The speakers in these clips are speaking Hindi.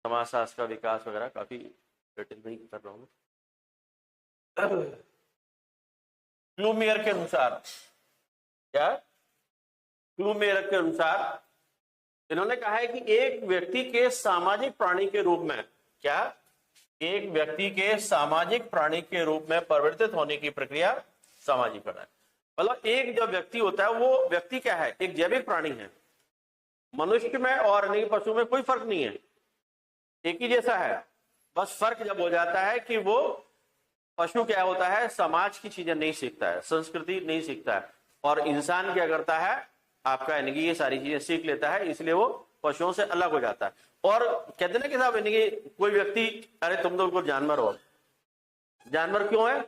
समाजशास्त्र का विकास वगैरह काफी डिटेल में कर रहा हूँ। क्लूमियर के अनुसार क्या, क्लूमियर के अनुसार इन्होंने कहा है कि एक व्यक्ति के सामाजिक प्राणी के रूप में, क्या, एक व्यक्ति के सामाजिक प्राणी के रूप में परिवर्तित होने की प्रक्रिया सामाजिकरण है। मतलब एक जो व्यक्ति होता है वो व्यक्ति क्या है, एक जैविक प्राणी है। मनुष्य में और अन्य पशु में कोई फर्क नहीं है, एक ही जैसा है। बस फर्क जब हो जाता है कि वो पशु क्या होता है, समाज की चीजें नहीं सीखता है, संस्कृति नहीं सीखता है, और इंसान क्या करता है आपका, यानी कि ये सारी चीजें सीख लेता है, इसलिए वो पशुओं से अलग हो जाता है। और कहते ना कि साहब, यानी कि कोई व्यक्ति, अरे तुम तो बिल्कुल जानवर हो। जानवर क्यों है?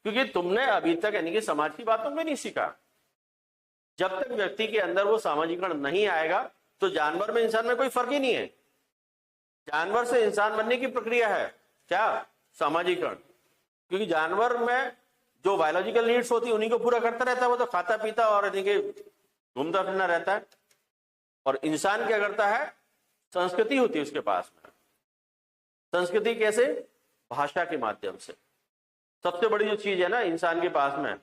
क्योंकि तुमने अभी तक यानी कि समाज की बातों में नहीं सीखा। जब तक व्यक्ति के अंदर वो सामाजिकरण नहीं आएगा तो जानवर में इंसान में कोई फर्क ही नहीं है। जानवर से इंसान बनने की प्रक्रिया है क्या, सामाजिकरण। क्योंकि जानवर में जो बायोलॉजिकल नीड्स होती है उन्हीं को पूरा करता रहता है, वो तो खाता पीता और घूमता फिरना रहता है। और इंसान क्या करता है, संस्कृति होती है उसके पास में। संस्कृति कैसे? भाषा के माध्यम से। सबसे बड़ी जो चीज है ना इंसान के पास में,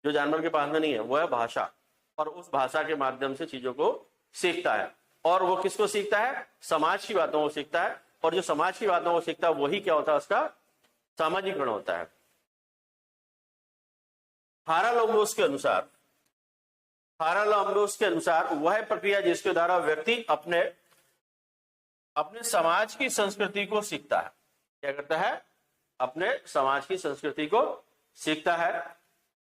जो जानवर के पास में नहीं है, वो है भाषा। और उस भाषा के माध्यम से चीजों को सीखता है। और वो किसको सीखता है? समाज की बातों को सीखता है। और जो समाज की बातों को सीखता है वही क्या होता है, उसका सामाजिकरण होता है। हारालोम्बोस के अनुसार, हारालोम्बोस के अनुसार वह प्रक्रिया जिसके द्वारा व्यक्ति अपने समाज की संस्कृति को सीखता है। क्या करता है? अपने समाज की संस्कृति को सीखता है।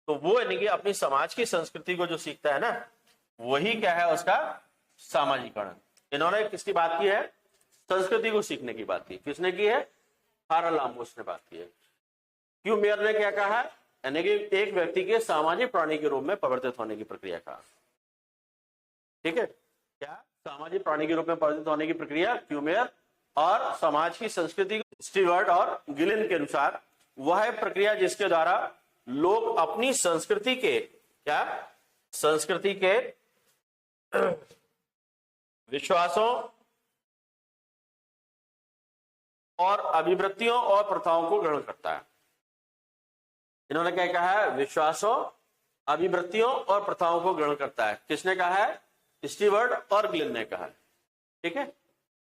तो वो यानी कि अपनी समाज की संस्कृति को जो सीखता है ना, वही क्या है, उसका सामाजिकरण। इन्होंने किसकी बात की है? संस्कृति को सीखने की बात की। किसने की है? हारालोम्बोस ने बात की है। क्लूमियर ने क्या कहा है? यानी कि एक व्यक्ति के सामाजिक प्राणी के रूप में परिवर्तित होने की प्रक्रिया का, ठीक है, क्या सामाजिक प्राणी के रूप में परिवर्तित होने की प्रक्रिया क्लूमियर। और समाज की संस्कृति स्टीवर्ट और गिलिन के अनुसार वह प्रक्रिया जिसके द्वारा लोग अपनी संस्कृति के, क्या, संस्कृति के विश्वासों और अभिवृत्तियों और प्रथाओं को ग्रहण करता है। इन्होंने क्या कहा है? विश्वासों, अभिवृत्तियों और प्रथाओं को ग्रहण करता है। किसने कहा है? स्टीवर्ट और ग्लिन ने कहा है। ठीक है,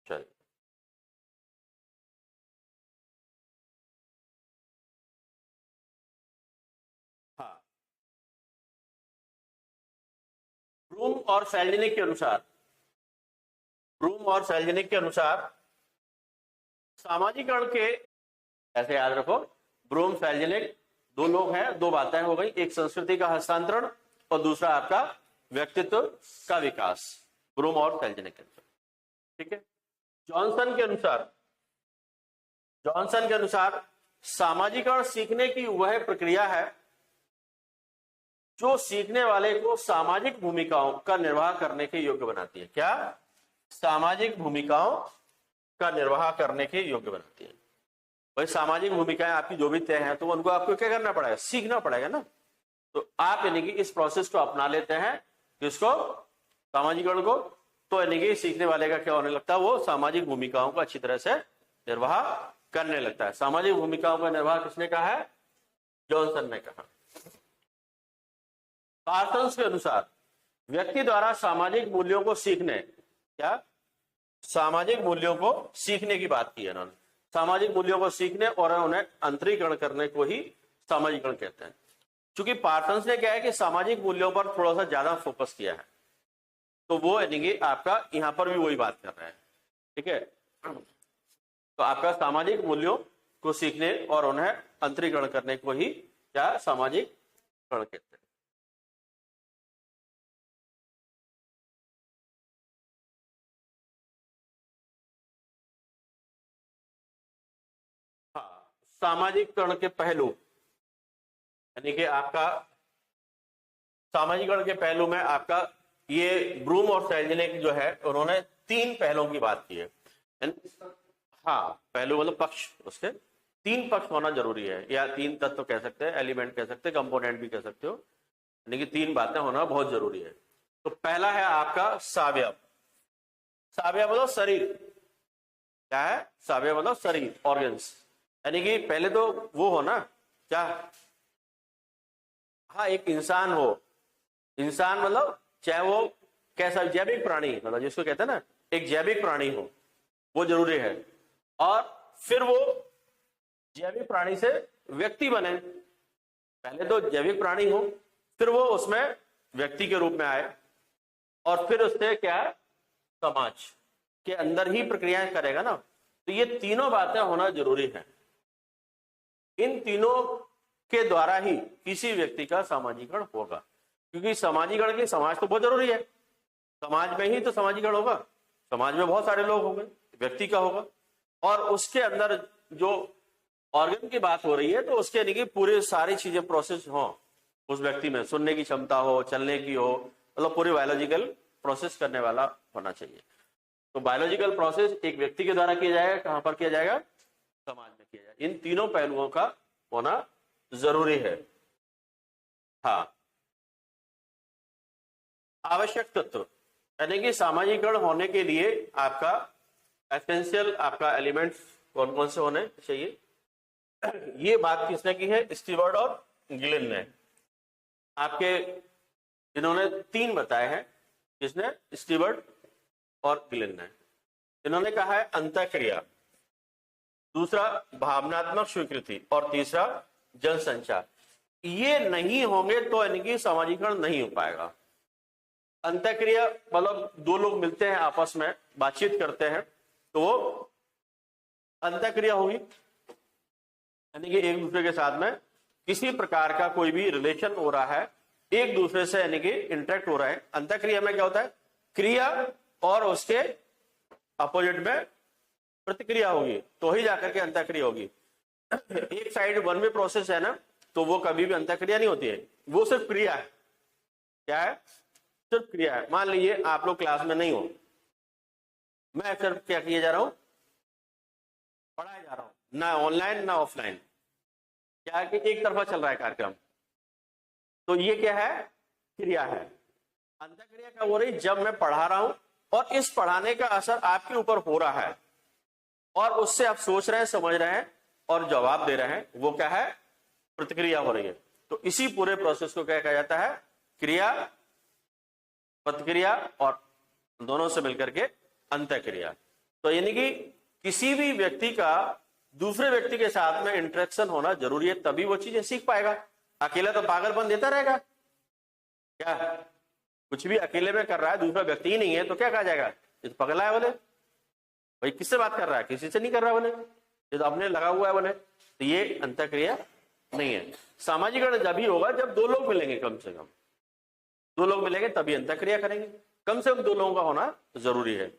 चलिए। हाँ, ब्रूम और सेल्जनिक के अनुसार, ब्रूम और सेल्जनिक के अनुसार सामाजिकरण के, ऐसे याद रखो, ब्रूम सेल्जनिक दो लोग हैं, दो बातें हो गई, एक संस्कृति का हस्तांतरण और दूसरा आपका व्यक्तित्व का विकास। ब्रूम और सेल्जनिक के अनुसार, ठीक है। जॉनसन के अनुसार, जॉनसन के अनुसार सामाजिकरण सीखने की वह प्रक्रिया है जो सीखने वाले को सामाजिक भूमिकाओं का निर्वाह करने के योग्य बनाती है। क्या? सामाजिक भूमिकाओं का निर्वाह करने के योग्य बनाती है। भाई सामाजिक भूमिकाएं आपकी जो भी तय हैं तो उनको आपको क्या करना पड़ेगा? सीखना पड़ेगा ना। तो आप यानी कि इस प्रोसेस को अपना लेते हैं, किसको? सामाजिकरण को। तो यानी कि सीखने वाले का क्या होने लगता है? वो सामाजिक भूमिकाओं को अच्छी तरह से निर्वाह करने लगता है। सामाजिक भूमिकाओं का निर्वाह किसने कहा है? जॉनसन ने कहा। पार्सन्स के अनुसार व्यक्ति द्वारा सामाजिक मूल्यों को सीखने, क्या, सामाजिक मूल्यों को सीखने की बात की है इन्होंने। सामाजिक मूल्यों को सीखने और उन्हें अंतरीकरण करने को ही सामाजिकरण कहते हैं। क्योंकि पार्सन्स ने क्या है कि सामाजिक मूल्यों पर थोड़ा सा ज्यादा फोकस किया है, तो वो यानी कि आपका यहां पर भी वही बात कर रहे हैं। ठीक है, तो आपका सामाजिक मूल्यों को सीखने और उन्हें अंतरीकरण करने को ही क्या सामाजिकरण कहते हैं। हाँ, सामाजिकरण के पहलू, यानी कि आपका सामाजिकरण के पहलू में आपका ये ब्रूम और सेल्जनिक जो है उन्होंने तीन पहलुओं की बात की है। हाँ, पहलू मतलब पक्ष, उसके तीन पक्ष होना जरूरी है, या तीन तत्व कह सकते हैं, एलिमेंट कह सकते हैं, कंपोनेंट भी कह सकते हो, यानी कि तीन बातें होना बहुत जरूरी है। तो पहला है आपका सावयव। सावयव मतलब शरीर, क्या है? सावयव मतलब शरीर, ऑर्गन्स, यानी कि पहले तो वो हो ना, क्या? हाँ, एक इंसान हो। इंसान मतलब चाहे वो कैसा जैविक प्राणी, मतलब जिसको कहते हैं ना, एक जैविक प्राणी हो, वो जरूरी है। और फिर वो जैविक प्राणी से व्यक्ति बने। पहले तो जैविक प्राणी हो, फिर वो उसमें व्यक्ति के रूप में आए, और फिर उससे क्या है? समाज के अंदर ही प्रक्रियाएं करेगा ना। तो ये तीनों बातें होना जरूरी है। इन तीनों के द्वारा ही किसी व्यक्ति का सामाजिकरण होगा, क्योंकि सामाजिकरण की समाज तो बहुत जरूरी है। समाज में ही तो सामाजिकरण होगा। समाज में बहुत सारे लोग होंगे, व्यक्ति का होगा, और उसके अंदर जो ऑर्गन की बात हो रही है, तो उसके यानी कि पूरे सारी चीजें प्रोसेस हो उस व्यक्ति में, सुनने की क्षमता हो, चलने की हो, मतलब पूरी बायोलॉजिकल प्रोसेस करने वाला होना चाहिए। तो बायोलॉजिकल प्रोसेस एक व्यक्ति के द्वारा किया जाएगा, कहां पर किया जाएगा? समाज में किया जाएगा। इन तीनों पहलुओं का होना जरूरी है। हाँ, आवश्यक तत्व यानी कि सामाजिकरण होने के लिए आपका एसेंशियल आपका एलिमेंट्स कौन कौन से होने चाहिए? ये बात किसने की है? स्टीवर्ट और गिलिन ने। आपके इन्होंने 3 बताए हैं। किसने? स्टीवर्ट और गिलिन ने। इन्होंने कहा है अंतःक्रिया, दूसरा भावनात्मक स्वीकृति, और तीसरा जनसंचार। ये नहीं होंगे तो यानी कि सामाजिकरण नहीं हो पाएगा। अंतःक्रिया मतलब 2 लोग मिलते हैं, आपस में बातचीत करते हैं, तो वो अंतःक्रिया होगी, यानी कि एक दूसरे के साथ में किसी प्रकार का कोई भी रिलेशन हो रहा है, एक दूसरे से यानी कि इंटरेक्ट हो रहा है। अंतःक्रिया में क्या होता है? क्रिया और उसके अपोजिट में प्रतिक्रिया होगी, तो ही जाकर के अंतःक्रिया होगी। एक साइड वन वे प्रोसेस है ना, तो वो कभी भी अंतःक्रिया नहीं होती है, वो सिर्फ क्रिया है। क्या है? सिर्फ क्रिया है। मान लीजिए आप लोग क्लास में नहीं हो, मैं सिर्फ क्या किया जा रहा हूं? पढ़ाया जा रहा हूं, ना ऑनलाइन ना ऑफलाइन। क्या है कि एक तरफा चल रहा है कार्यक्रम, तो ये क्या है? क्रिया है। अंतःक्रिया क्या हो रही? जब मैं पढ़ा रहा हूं और इस पढ़ाने का असर आपके ऊपर हो रहा है, और उससे आप सोच रहे हैं, समझ रहे हैं और जवाब दे रहे हैं, वो क्या है? प्रतिक्रिया हो रही है। तो इसी पूरे प्रोसेस को क्या कहा जाता है? क्रिया, प्रतिक्रिया, और दोनों से मिलकर के अंतःक्रिया। तो यानी कि किसी भी व्यक्ति का दूसरे व्यक्ति के साथ में इंटरेक्शन होना जरूरी है, तभी वो चीजें सीख पाएगा। अकेला तो पागलपन देता रहेगा। क्या कुछ भी अकेले में कर रहा है, दूसरा व्यक्ति ही नहीं है, तो क्या कहा जाएगा? ये तो पगला है बोले। भाई किससे बात कर रहा है? किसी से नहीं कर रहा बोले, ये तो अपने लगा हुआ है बोले। तो ये अंतःक्रिया नहीं है। सामाजिकरण जब ही होगा जब 2 लोग मिलेंगे, कम से कम 2 लोग मिलेंगे तभी अंतःक्रिया करेंगे। कम से कम 2 लोगों का होना जरूरी है,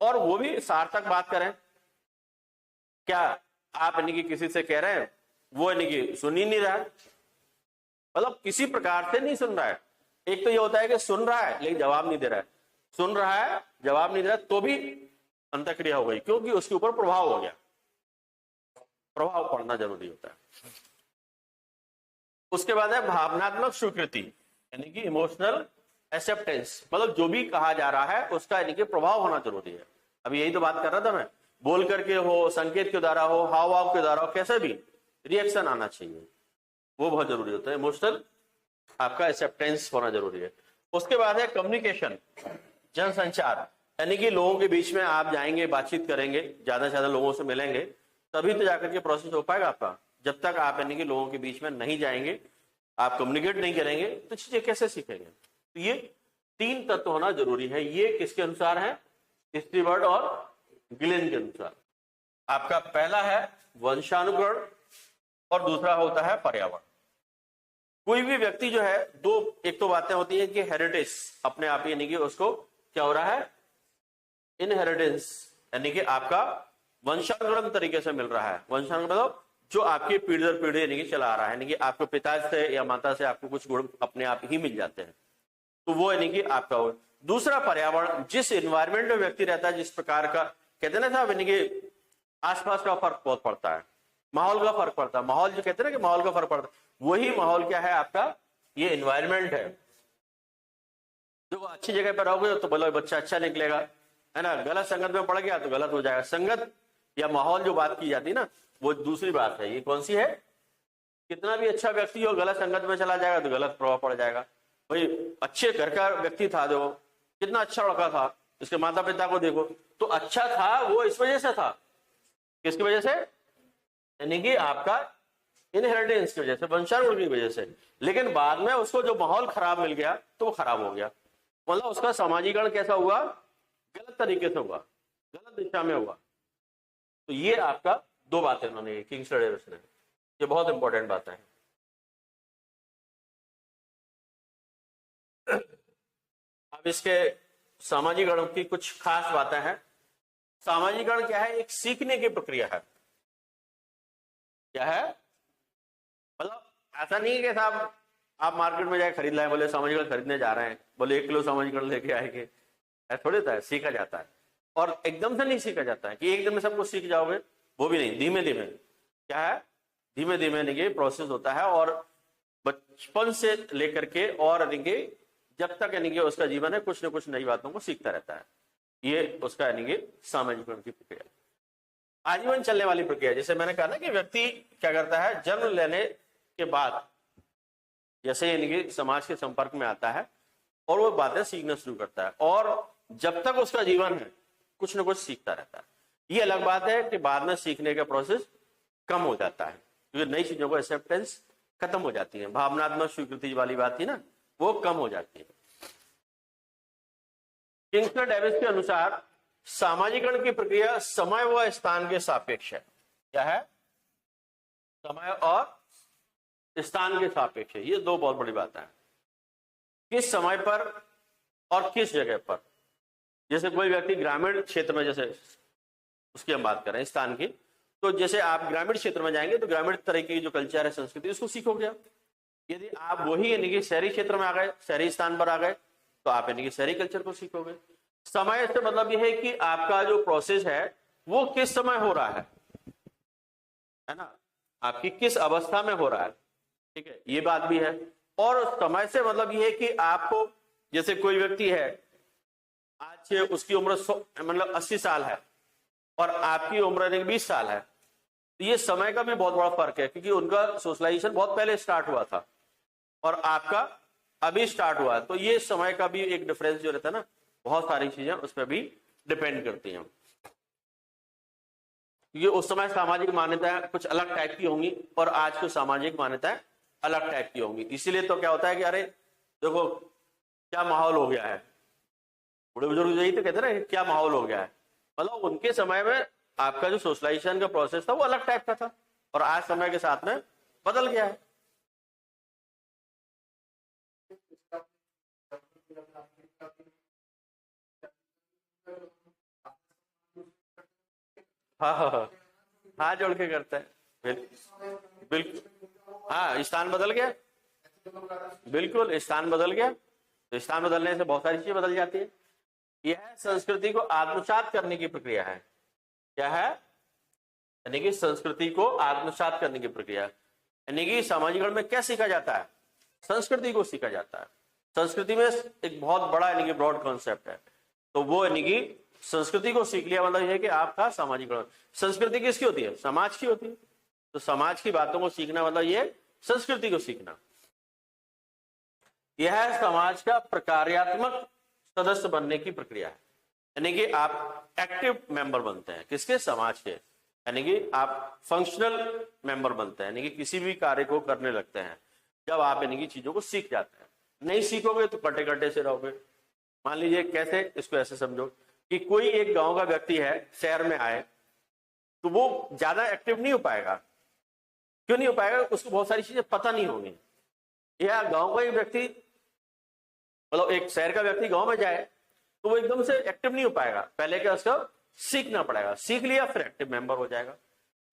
और वो भी सार्थक बात करें। क्या आप यानी कि किसी से कह रहे हैं, वो यानी कि सुन ही नहीं रहा है, मतलब किसी प्रकार से नहीं सुन रहा है। एक तो ये होता है कि सुन रहा है लेकिन जवाब नहीं दे रहा है, सुन रहा है जवाब नहीं दे रहा है, तो भी अंतःक्रिया हो गई, क्योंकि उसके ऊपर प्रभाव हो गया। प्रभाव पड़ना जरूरी होता है। उसके बाद है भावनात्मक स्वीकृति, यानी कि इमोशनल एक्सेप्टेंस, मतलब जो भी कहा जा रहा है उसका यानी कि प्रभाव होना जरूरी है। अभी यही तो बात कर रहा था मैं, बोल करके हो, संकेत के द्वारा हो, हाव भाव के द्वारा हो, कैसे भी रिएक्शन आना चाहिए, वो बहुत जरूरी होता है। इमोशनल आपका एक्सेप्टेंस होना जरूरी है। उसके बाद है कम्युनिकेशन, जनसंचार, यानी कि लोगों के बीच में आप जाएंगे, बातचीत करेंगे, ज्यादा से ज्यादा लोगों से मिलेंगे, तभी तो जाकर के प्रोसेस हो पाएगा आपका। जब तक आप यानी कि लोगों के बीच में नहीं जाएंगे, आप कम्युनिकेट नहीं करेंगे, तो चीजें कैसे सीखेंगे? तो ये 3 तत्व होना जरूरी है। ये किसके अनुसार है? स्टीवर्ट और गिलिन के अनुसार। आपका पहला है वंशानुगण, और दूसरा होता है पर्यावरण। कोई भी व्यक्ति जो है, 2 एक तो बातें होती है कि हेरिटेज, अपने आप यानी कि उसको क्या हो रहा है? इनहेरिटेंस, यानी कि आपका वंशानुगण तरीके से मिल रहा है। वंशानुगण मतलब जो आपकी पीढ़ी दर पीढ़ी यानी कि चला आ रहा है, यानी कि आपके पिता से या माता से आपको कुछ गुण अपने आप ही मिल जाते हैं, तो वो यानी कि आपका हो। दूसरा पर्यावरण, जिस एनवायरमेंट में व्यक्ति रहता है, जिस प्रकार का कहते हैं ना साहब, यानी कि आसपास का फर्क बहुत पड़ता है, माहौल का फर्क पड़ता है। माहौल जो कहते हैं ना कि माहौल का फर्क पड़ता है, वही माहौल क्या है आपका? ये एनवायरमेंट है। जो अच्छी जगह पर रहोगे तो बोलो बच्चा अच्छा निकलेगा, है ना। गलत संगत में पड़ गया तो गलत हो जाएगा। संगत या माहौल जो बात की जाती है ना, वो दूसरी बात है। ये कौन सी है? कितना भी अच्छा व्यक्ति हो, गलत संगत में चला जाएगा तो गलत प्रभाव पड़ जाएगा। भाई अच्छे घर का व्यक्ति था, देखो कितना अच्छा लड़का था, इसके माता पिता को देखो, तो अच्छा था वो इस वजह से था, किसकी वजह से? यानी कि आपका इनहेरिटेंस की वजह से, वंशानुगुण की वजह से। लेकिन बाद में उसको जो माहौल खराब मिल गया तो वो खराब हो गया, मतलब उसका सामाजिकरण कैसा हुआ? गलत तरीके से हुआ, गलत दिशा में हुआ। तो ये आपका दो बातें उन्होंने किंगस्ले डेविस ने, ये बहुत इंपॉर्टेंट बातें हैं। अब इसके सामाजिकरण की कुछ खास बातें हैं। सामाजिकरण क्या है? एक सीखने की प्रक्रिया है। क्या है? मतलब ऐसा नहीं है कि साहब आप मार्केट में जाए खरीद लाए, बोले सामाजिकरण खरीदने जा रहे हैं, बोले 1 किलो सामाजिकरण लेके आएंगे, ऐसा थोड़ी होता है। सीखा जाता है, और एकदम से नहीं सीखा जाता है कि एक दिन में सब कुछ सीख जाओगे, वो भी नहीं, धीमे धीमे। क्या है? धीमे धीमे ये प्रोसेस होता है, और बचपन से लेकर के और यानी जब तक यानी कि उसका जीवन है, कुछ न कुछ नई बातों को सीखता रहता है। ये उसका यानी कि सामाजिकरण की प्रक्रिया, आजीवन चलने वाली प्रक्रिया। जैसे मैंने कहा ना कि व्यक्ति क्या करता है, जन्म लेने के बाद जैसे यानी कि समाज के संपर्क में आता है और वो बातें सीखना शुरू करता है, और जब तक उसका जीवन है कुछ न कुछ सीखता रहता है। ये अलग बात है कि बाद में सीखने का प्रोसेस कम हो जाता है, क्योंकि नई चीजों को एक्सेप्टेंस खत्म हो जाती है, भावनात्मक स्वीकृति वाली बात थी ना, वो कम हो जाती है। किंगस्ले डेविस के अनुसार सामाजिकरण की प्रक्रिया समय व स्थान के सापेक्ष है। क्या है? समय और स्थान के सापेक्ष है। ये दो बहुत बड़ी बात है, किस समय पर और किस जगह पर। जैसे कोई व्यक्ति ग्रामीण क्षेत्र में, जैसे उसकी हम बात करें स्थान की, तो जैसे आप ग्रामीण क्षेत्र में जाएंगे तो ग्रामीण तरह की जो कल्चर है, संस्कृति, उसको सीखोगे। यदि आप वही यानी कि शहरी क्षेत्र में आ गए, शहरी स्थान पर आ गए, तो आप यानी कि शहरी कल्चर को सीखोगे। समय से मतलब यह है कि आपका जो प्रोसेस है वो किस समय हो रहा है ना, आपकी किस अवस्था में हो रहा है, ठीक है, ये बात भी है। और समय से मतलब यह है कि आपको, जैसे कोई व्यक्ति है आज उसकी उम्र मतलब 80 साल है और आपकी उम्र 20 साल है, तो ये समय का भी बहुत बड़ा फर्क है, क्योंकि उनका सोशलाइजेशन बहुत पहले स्टार्ट हुआ था और आपका अभी स्टार्ट हुआ है। तो ये समय का भी एक डिफरेंस जो रहता है ना, बहुत सारी चीजें उस पर भी डिपेंड करती हैं। ये उस समय सामाजिक मान्यताएं कुछ अलग टाइप की होंगी और आज की सामाजिक मान्यताएं अलग टाइप की होंगी। इसीलिए तो क्या होता है कि अरे देखो क्या माहौल हो गया है, बड़े बुजुर्ग यही तो कहते हैं ना, क्या माहौल हो गया है, मतलब उनके समय में आपका जो सोशलाइजेशन का प्रोसेस था वो अलग टाइप का था और आज समय के साथ में बदल गया है। हाँ हाँ हाँ, हाँ जोड़ के करते हैं, बिल्कुल। हाँ स्थान बदल गया, बिल्कुल स्थान बदल गया, तो स्थान बदलने से बहुत सारी चीजें बदल जाती है। यह संस्कृति को आत्मसात करने की प्रक्रिया है। क्या है? यानी कि संस्कृति को आत्मसात करने की प्रक्रिया, यानी कि सामाजिकरण में क्या सीखा जाता है? संस्कृति को सीखा जाता है। संस्कृति में एक बहुत बड़ा यानी कि ब्रॉड कॉन्सेप्ट है, तो वो यानी कि संस्कृति को सीख लिया मतलब है कि आपका सामाजिकरण। संस्कृति किसकी होती है? समाज की होती है। तो समाज की बातों को सीखना मतलब ये संस्कृति को सीखना। यह समाज का प्रकार्यात्मक सदस्य बनने की प्रक्रिया है, यानी कि आप एक्टिव मेंबर बनते हैं किसके? समाज के, यानी कि आप फंक्शनल मेंबर बनते हैं, यानी कि किसी भी कार्य को करने लगते हैं जब आप यानी कि चीजों को सीख जाते हैं। नहीं सीखोगे तो कटे कटे से रहोगे। मान लीजिए कैसे, इसको ऐसे समझो कि कोई एक गांव का व्यक्ति है, शहर में आए तो वो ज्यादा एक्टिव नहीं हो पाएगा। क्यों नहीं हो पाएगा? उसको बहुत सारी चीजें पता नहीं होंगी। या गांव का एक व्यक्ति, मतलब एक शहर का व्यक्ति गांव में जाए तो वो एकदम से एक्टिव नहीं हो पाएगा, पहले क्या उसको सीखना पड़ेगा, सीख लिया फिर एक्टिव मेंबर हो जाएगा।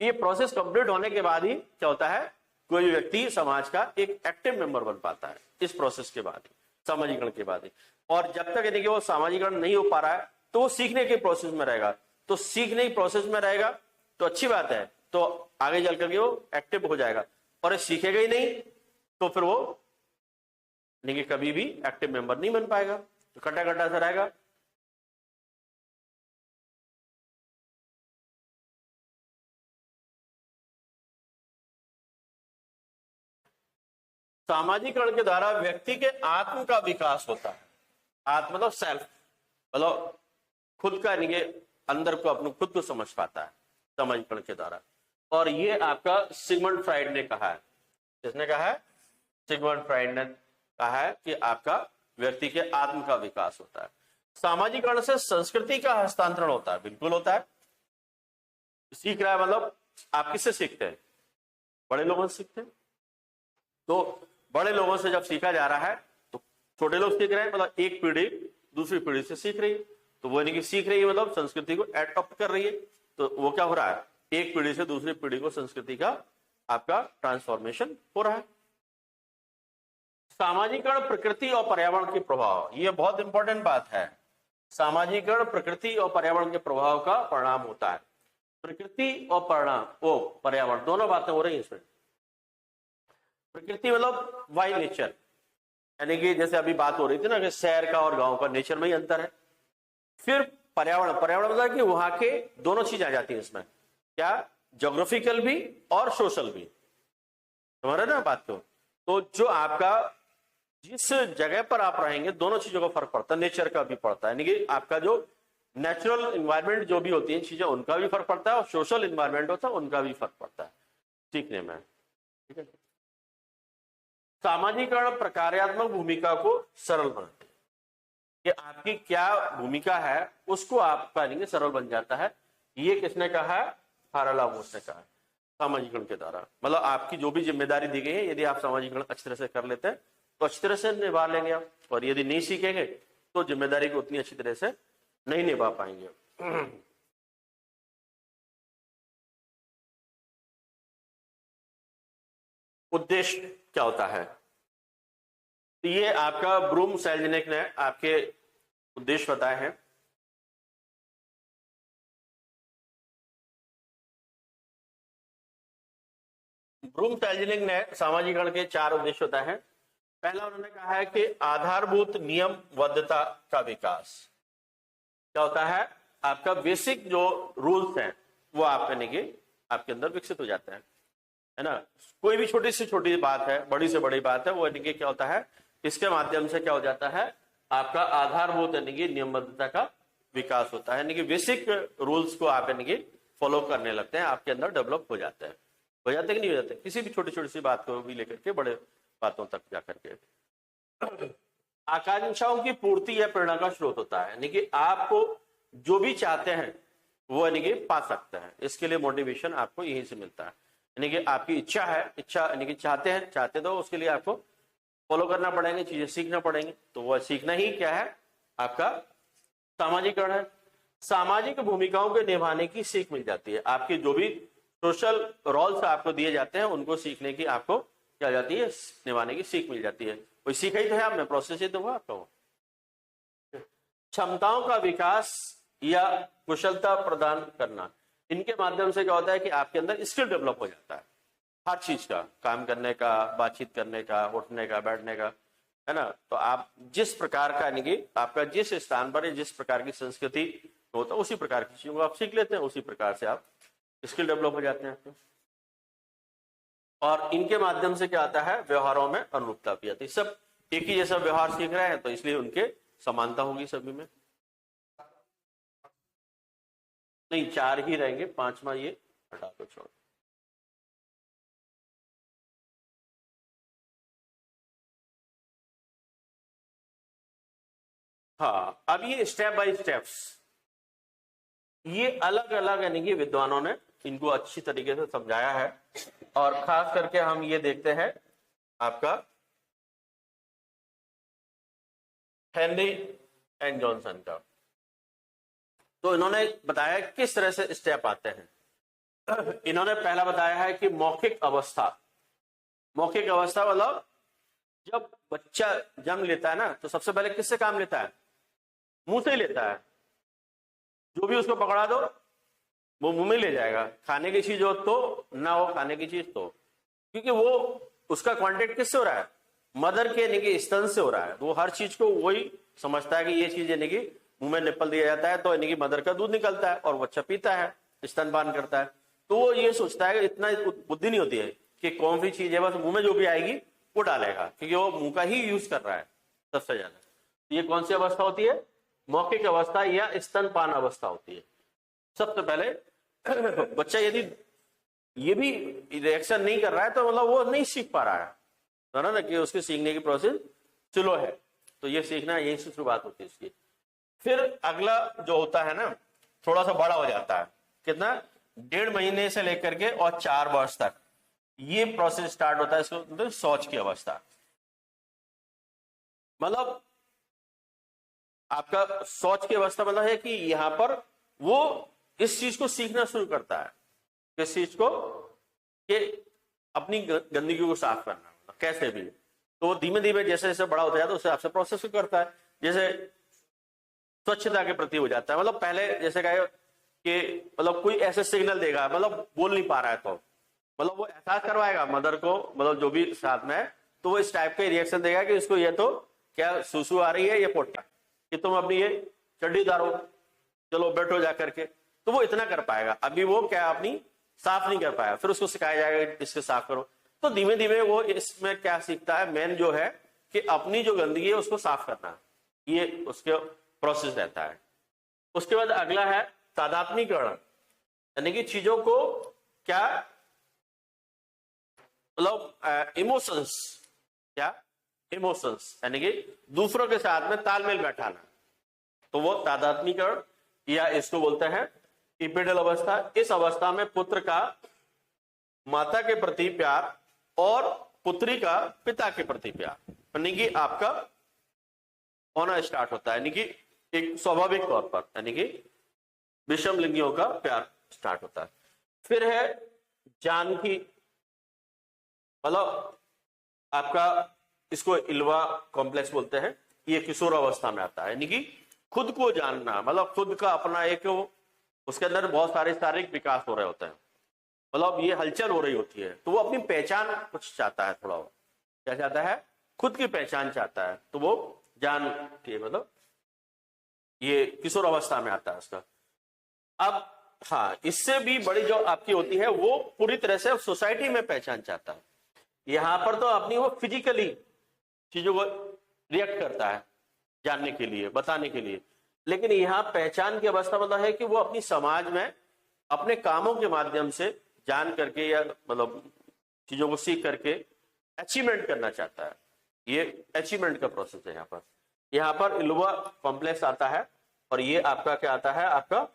ये प्रोसेस कंप्लीट होने के बाद ही क्या होता है, कोई भी व्यक्ति समाज का एक एक्टिव मेंबर बन पाता है, इस प्रोसेस के बाद ही, सामाजिकरण के बाद ही। और जब तक यानी कि वो सामाजिकरण नहीं हो पा रहा है तो वो सीखने के प्रोसेस में रहेगा। तो सीखने के प्रोसेस में रहेगा तो अच्छी बात है, तो आगे चल करके वो एक्टिव हो जाएगा। और सीखेगा ही नहीं तो फिर वो यानी कि कभी भी एक्टिव मेंबर नहीं बन पाएगा, तो कटा कटा सा रहेगा। सामाजिकरण के द्वारा व्यक्ति के आत्म का विकास होता है। आत्म मतलब सेल्फ, मतलब खुद का, यानी कि अंदर को, अपने खुद को समझ पाता है सामाजिकरण के द्वारा। और ये आपका सिगमंड फ्राइड ने कहा है। किसने कहा है? सिगमंड फ्राइड ने कहा है कि आपका व्यक्ति के आत्म का विकास होता है। सामाजिकरण से संस्कृति का हस्तांतरण होता है। बिल्कुल होता है। सीख रहा है मतलब आप किससे सीखते हैं? बड़े लोगों से सीखते हैं। तो बड़े लोगों से जब सीखा जा रहा है तो छोटे लोग सीख रहे हैं, मतलब एक पीढ़ी दूसरी पीढ़ी से सीख रही है। तो वो यानी कि सीख रही है मतलब संस्कृति को एडॉप्ट कर रही है। तो वो क्या हो रहा है? एक पीढ़ी से दूसरी पीढ़ी को संस्कृति का आपका ट्रांसफॉर्मेशन हो रहा है। सामाजिकरण प्रकृति और पर्यावरण के प्रभाव, ये बहुत इंपॉर्टेंट बात है। सामाजिकरण प्रकृति और पर्यावरण के प्रभाव का परिणाम होता है। प्रकृति और परिणाम, वो पर्यावरण, दोनों बातें हो रही हैं इसमें। प्रकृति मतलब वाइल्ड नेचर, यानी कि जैसे अभी बात हो रही थी ना कि शहर का और गांव का नेचर में ही अंतर है। फिर पर्यावरण, पर्यावरण मतलब कि वहां के दोनों चीज आ जाती है इसमें, क्या? ज्योग्राफिकल भी और सोशल भी। समझ रहे ना बात को? तो जो आपका जिस जगह पर आप रहेंगे, दोनों चीजों का फर्क पड़ता है। नेचर का भी पड़ता है, यानी कि आपका जो नेचुरल इन्वायरमेंट जो भी होती है चीजें, उनका भी फर्क पड़ता है, और सोशल इन्वायरमेंट होता है उनका भी फर्क पड़ता है सीखने में। ठीक है। सामाजिकरण प्रकार्यात्मक भूमिका को सरल बनाते हैं कि आपकी क्या भूमिका है उसको आपका नहीं सरल बन जाता है। ये किसने कहा है? हारालामोस ने कहा है। सामाजिकरण के द्वारा मतलब आपकी जो भी जिम्मेदारी दी गई है, यदि आप सामाजिकरण अच्छी तरह से कर लेते हैं तो अच्छी तरह से निभा लेंगे आप, और यदि नहीं सीखेंगे तो जिम्मेदारी को उतनी अच्छी तरह से नहीं निभा पाएंगे। उद्देश्य क्या होता है? तो ये आपका ब्रूम सेल्जनिक ने आपके उद्देश्य बताए हैं। ब्रूम सेल्जनिक ने सामाजिकरण के 4 उद्देश्य बताए हैं। पहला उन्होंने कहा है कि आधारभूत नियमबद्धता का विकास। क्या होता है? आपका बेसिक जो रूल्स हैं वो आप यानी कि आपके अंदर विकसित हो जाते हैं, है ना। कोई भी छोटी से छोटी बात है, बड़ी से बड़ी बात है, वो यानी कि क्या होता है, इसके माध्यम से क्या हो जाता है, आपका आधारभूत यानी कि नियमबद्धता का विकास होता है। यानी कि बेसिक रूल्स को आप यानी कि फॉलो करने लगते हैं, आपके अंदर डेवलप हो जाते हैं। हो जाते कि नहीं हो जाते? किसी भी छोटी छोटी सी बात को भी लेकर के बड़े बातों तक जाकर के। आकांक्षाओं की पूर्ति या प्रेरणा का स्रोत होता है, यानी कि आपको जो भी चाहते हैं वो यानी कि पा सकते हैं। इसके लिए मोटिवेशन आपको यहीं से मिलता है। यानी कि आपकी इच्छा है, इच्छा यानी कि चाहते तो उसके लिए आपको फॉलो करना पड़ेंगे, चीजें सीखना पड़ेंगी। तो वह सीखना ही क्या है? आपका सामाजिकरण है। सामाजिक भूमिकाओं के निभाने की सीख मिल जाती है। आपके जो भी सोशल रोल्स आपको दिए जाते हैं उनको सीखने की आपको क्या जाती है? निभाने की सीख मिल जाती है। कोई सीखा ही तो है आपने, प्रोसेस ही तो हुआ आपका। क्षमताओं का विकास या कुशलता प्रदान करना, इनके माध्यम से क्या होता है कि आपके अंदर स्किल डेवलप हो जाता है, हर चीज का, काम करने का, बातचीत करने का, उठने का, बैठने का, है ना। तो आप जिस प्रकार का यानी कि आपका जिस स्थान पर जिस प्रकार की संस्कृति होता है उसी प्रकार की चीजों को आप सीख लेते हैं, उसी प्रकार से आप स्किल डेवलप हो जाते हैं आपके। और इनके माध्यम से क्या आता है? व्यवहारों में अनुरूपता भी आती है। सब एक ही जैसा व्यवहार सीख रहे हैं तो इसलिए उनके समानता होगी सभी में। नहीं, 4 ही रहेंगे, 5वां ये हटा दो, छोड़। हाँ, अब ये स्टेप बाय स्टेप्स, ये अलग अलग यानी कि विद्वानों ने इनको अच्छी तरीके से समझाया है। और खास करके हम ये देखते हैं आपका हेनरी एंड जॉनसन का। तो इन्होंने बताया किस तरह से स्टेप आते हैं। इन्होंने पहला बताया है कि मौखिक अवस्था। मौखिक अवस्था मतलब जब बच्चा जन्म लेता है ना, तो सबसे पहले किससे काम लेता है? मुंह से ही लेता है। जो भी उसको पकड़ा दो वो मुंह में ले जाएगा। खाने की चीज हो तो ना हो, खाने की चीज तो, क्योंकि वो उसका कांटेक्ट किससे हो रहा है? मदर के यानी कि स्तन से हो रहा है। तो वो हर चीज को वही समझता है कि ये चीज यानी कि मुंह में निपल दिया जाता है तो यानी कि मदर का दूध निकलता है और बच्चा पीता है, स्तनपान करता है। तो वो ये सोचता है कि इतना बुद्धि नहीं होती है कि कौन सी चीज है, बस मुंह में जो भी आएगी वो डालेगा, क्योंकि वो मुंह का ही यूज कर रहा है सबसे ज्यादा। तो ये कौन सी अवस्था होती है? मौखिक अवस्था या स्तनपान अवस्था होती है। सबसे पहले बच्चा यदि ये भी रिएक्शन नहीं कर रहा है तो मतलब वो नहीं सीख पा रहा है ना, कि उसके सीखने की प्रोसेस स्लो है। तो ये सीखना यही से शुरुआत होती है इसकी। फिर अगला जो होता है ना, थोड़ा सा बड़ा हो जाता है, कितना, 1.5 महीने से लेकर के और 4 वर्ष तक ये प्रोसेस स्टार्ट होता है। इसको मतलब शौच की अवस्था, मतलब आपका शौच की अवस्था मतलब है कि यहां पर वो इस चीज को सीखना शुरू करता है, किस चीज को, कि अपनी गंदगी को साफ करना, कैसे भी। तो वो धीमे धीमे जैसे जैसे बड़ा होता जाता है उससे आपसे प्रोसेस करता है। जैसे स्वच्छता के प्रति हो जाता है, मतलब पहले जैसे कहे कि मतलब कोई ऐसे सिग्नल देगा, मतलब बोल नहीं पा रहा है तो मतलब वो एहसास करवाएगा मदर को, मतलब जो भी साथ में है, तो वो इस टाइप का रिएक्शन देगा कि इसको ये तो क्या सुसु आ रही है, ये पोटा, कि तुम अपनी ये चड्डी उतारो, चलो बैठो जा करके। तो वो इतना कर पाएगा, अभी वो क्या अपनी साफ नहीं कर पाया। फिर उसको सिखाया जाएगा इसके साफ करो। तो धीमे धीमे वो इसमें क्या सीखता है, मेन जो है कि अपनी जो गंदगी है उसको साफ करना, ये उसके प्रोसेस रहता है। उसके बाद अगला है तादात्म्यकरण, यानी कि चीजों को क्या, मतलब इमोशंस, क्या इमोशंस, यानी कि दूसरों के साथ में तालमेल बैठाना। तो वो तादात्म्यकरण, या इसको बोलते हैं इपिडल अवस्था। इस अवस्था में पुत्र का माता के प्रति प्यार और पुत्री का पिता के प्रति प्यार, यानी कि आपका होना स्टार्ट होता है, यानी कि एक स्वाभाविक तौर पर, यानी कि विषम लिंगियों का प्यार स्टार्ट होता है। फिर है जानकी, मतलब आपका इसको इल्वा कॉम्प्लेक्स बोलते हैं। ये किशोर अवस्था में आता है, यानी कि खुद को जानना, मतलब खुद का अपना एक, उसके अंदर बहुत सारे शारीरिक विकास हो रहे होते हैं, मतलब ये हलचल हो रही होती है। तो वो अपनी पहचान कुछ चाहता है, थोड़ा क्या चाहता है, खुद की पहचान चाहता है। तो वो जान के, मतलब ये किशोर अवस्था में आता है उसका। अब हाँ, इससे भी बड़ी जो आपकी होती है, वो पूरी तरह से सोसाइटी में पहचान चाहता है। यहां पर तो अपनी वो फिजिकली चीजों को रिएक्ट करता है जानने के लिए, बताने के लिए। लेकिन यहां पहचान की अवस्था मतलब है कि वो अपनी समाज में अपने कामों के माध्यम से जान करके, या मतलब चीजों को सीख करके अचीवमेंट करना चाहता है। ये अचीवमेंट का प्रोसेस है। यहाँ पर इल्वा कॉम्प्लेक्स आता है, और ये आपका क्या आता है, आपका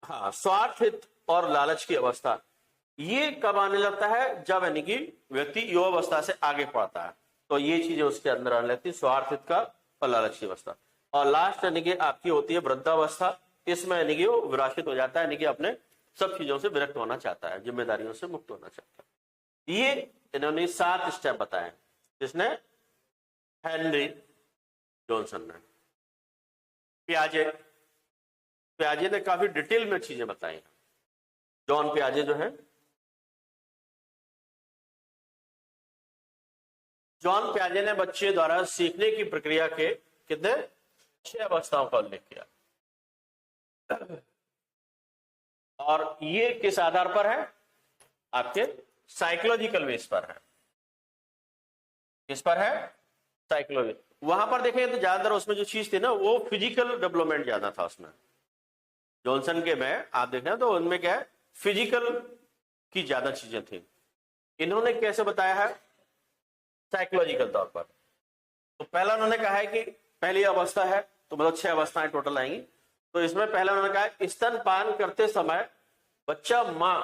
हाँ स्वार्थ हित और लालच की अवस्था। ये कब आने लगता है, जब यानी कि व्यक्ति युवावस्था से आगे बढ़ता है, तो ये चीजें उसके अंदर आने लगती है, स्वार्थ हित का और लालच की अवस्था। और लास्ट यानी कि आपकी होती है वृद्धावस्था। इसमें यानी कि वो विरासित हो जाता है, यानी कि अपने सब चीजों से विरक्त होना चाहता है, जिम्मेदारियों से मुक्त होना चाहता है। ये इन्होंने 7 स्टेप बताए, जिसने हेनरी जॉनसन ने। पियाजे ने काफी डिटेल में चीजें बताई हैं। जॉन पियाजे जो है, जॉन पियाजे ने बच्चे द्वारा सीखने की प्रक्रिया के कितने 6 अवस्थाओं का उल्लेख किया, और ये किस आधार पर है, आपके साइकोलॉजिकल बेस पर है। किस पर है, साइकोलॉजी। वहां पर देखें तो ज्यादातर उसमें जो चीज थी ना, वो फिजिकल डेवलपमेंट ज्यादा था उसमें। जॉनसन के में आप देखें तो उनमें क्या है, फिजिकल की ज्यादा चीजें थी। इन्होंने कैसे बताया है, साइकोलॉजिकल तौर पर। तो पहला उन्होंने कहा है कि पहली अवस्था है, तो मतलब 6 अवस्थाएं टोटल आएंगी। तो इसमें पहला उन्होंने कहा है, स्तनपान करते समय बच्चा मां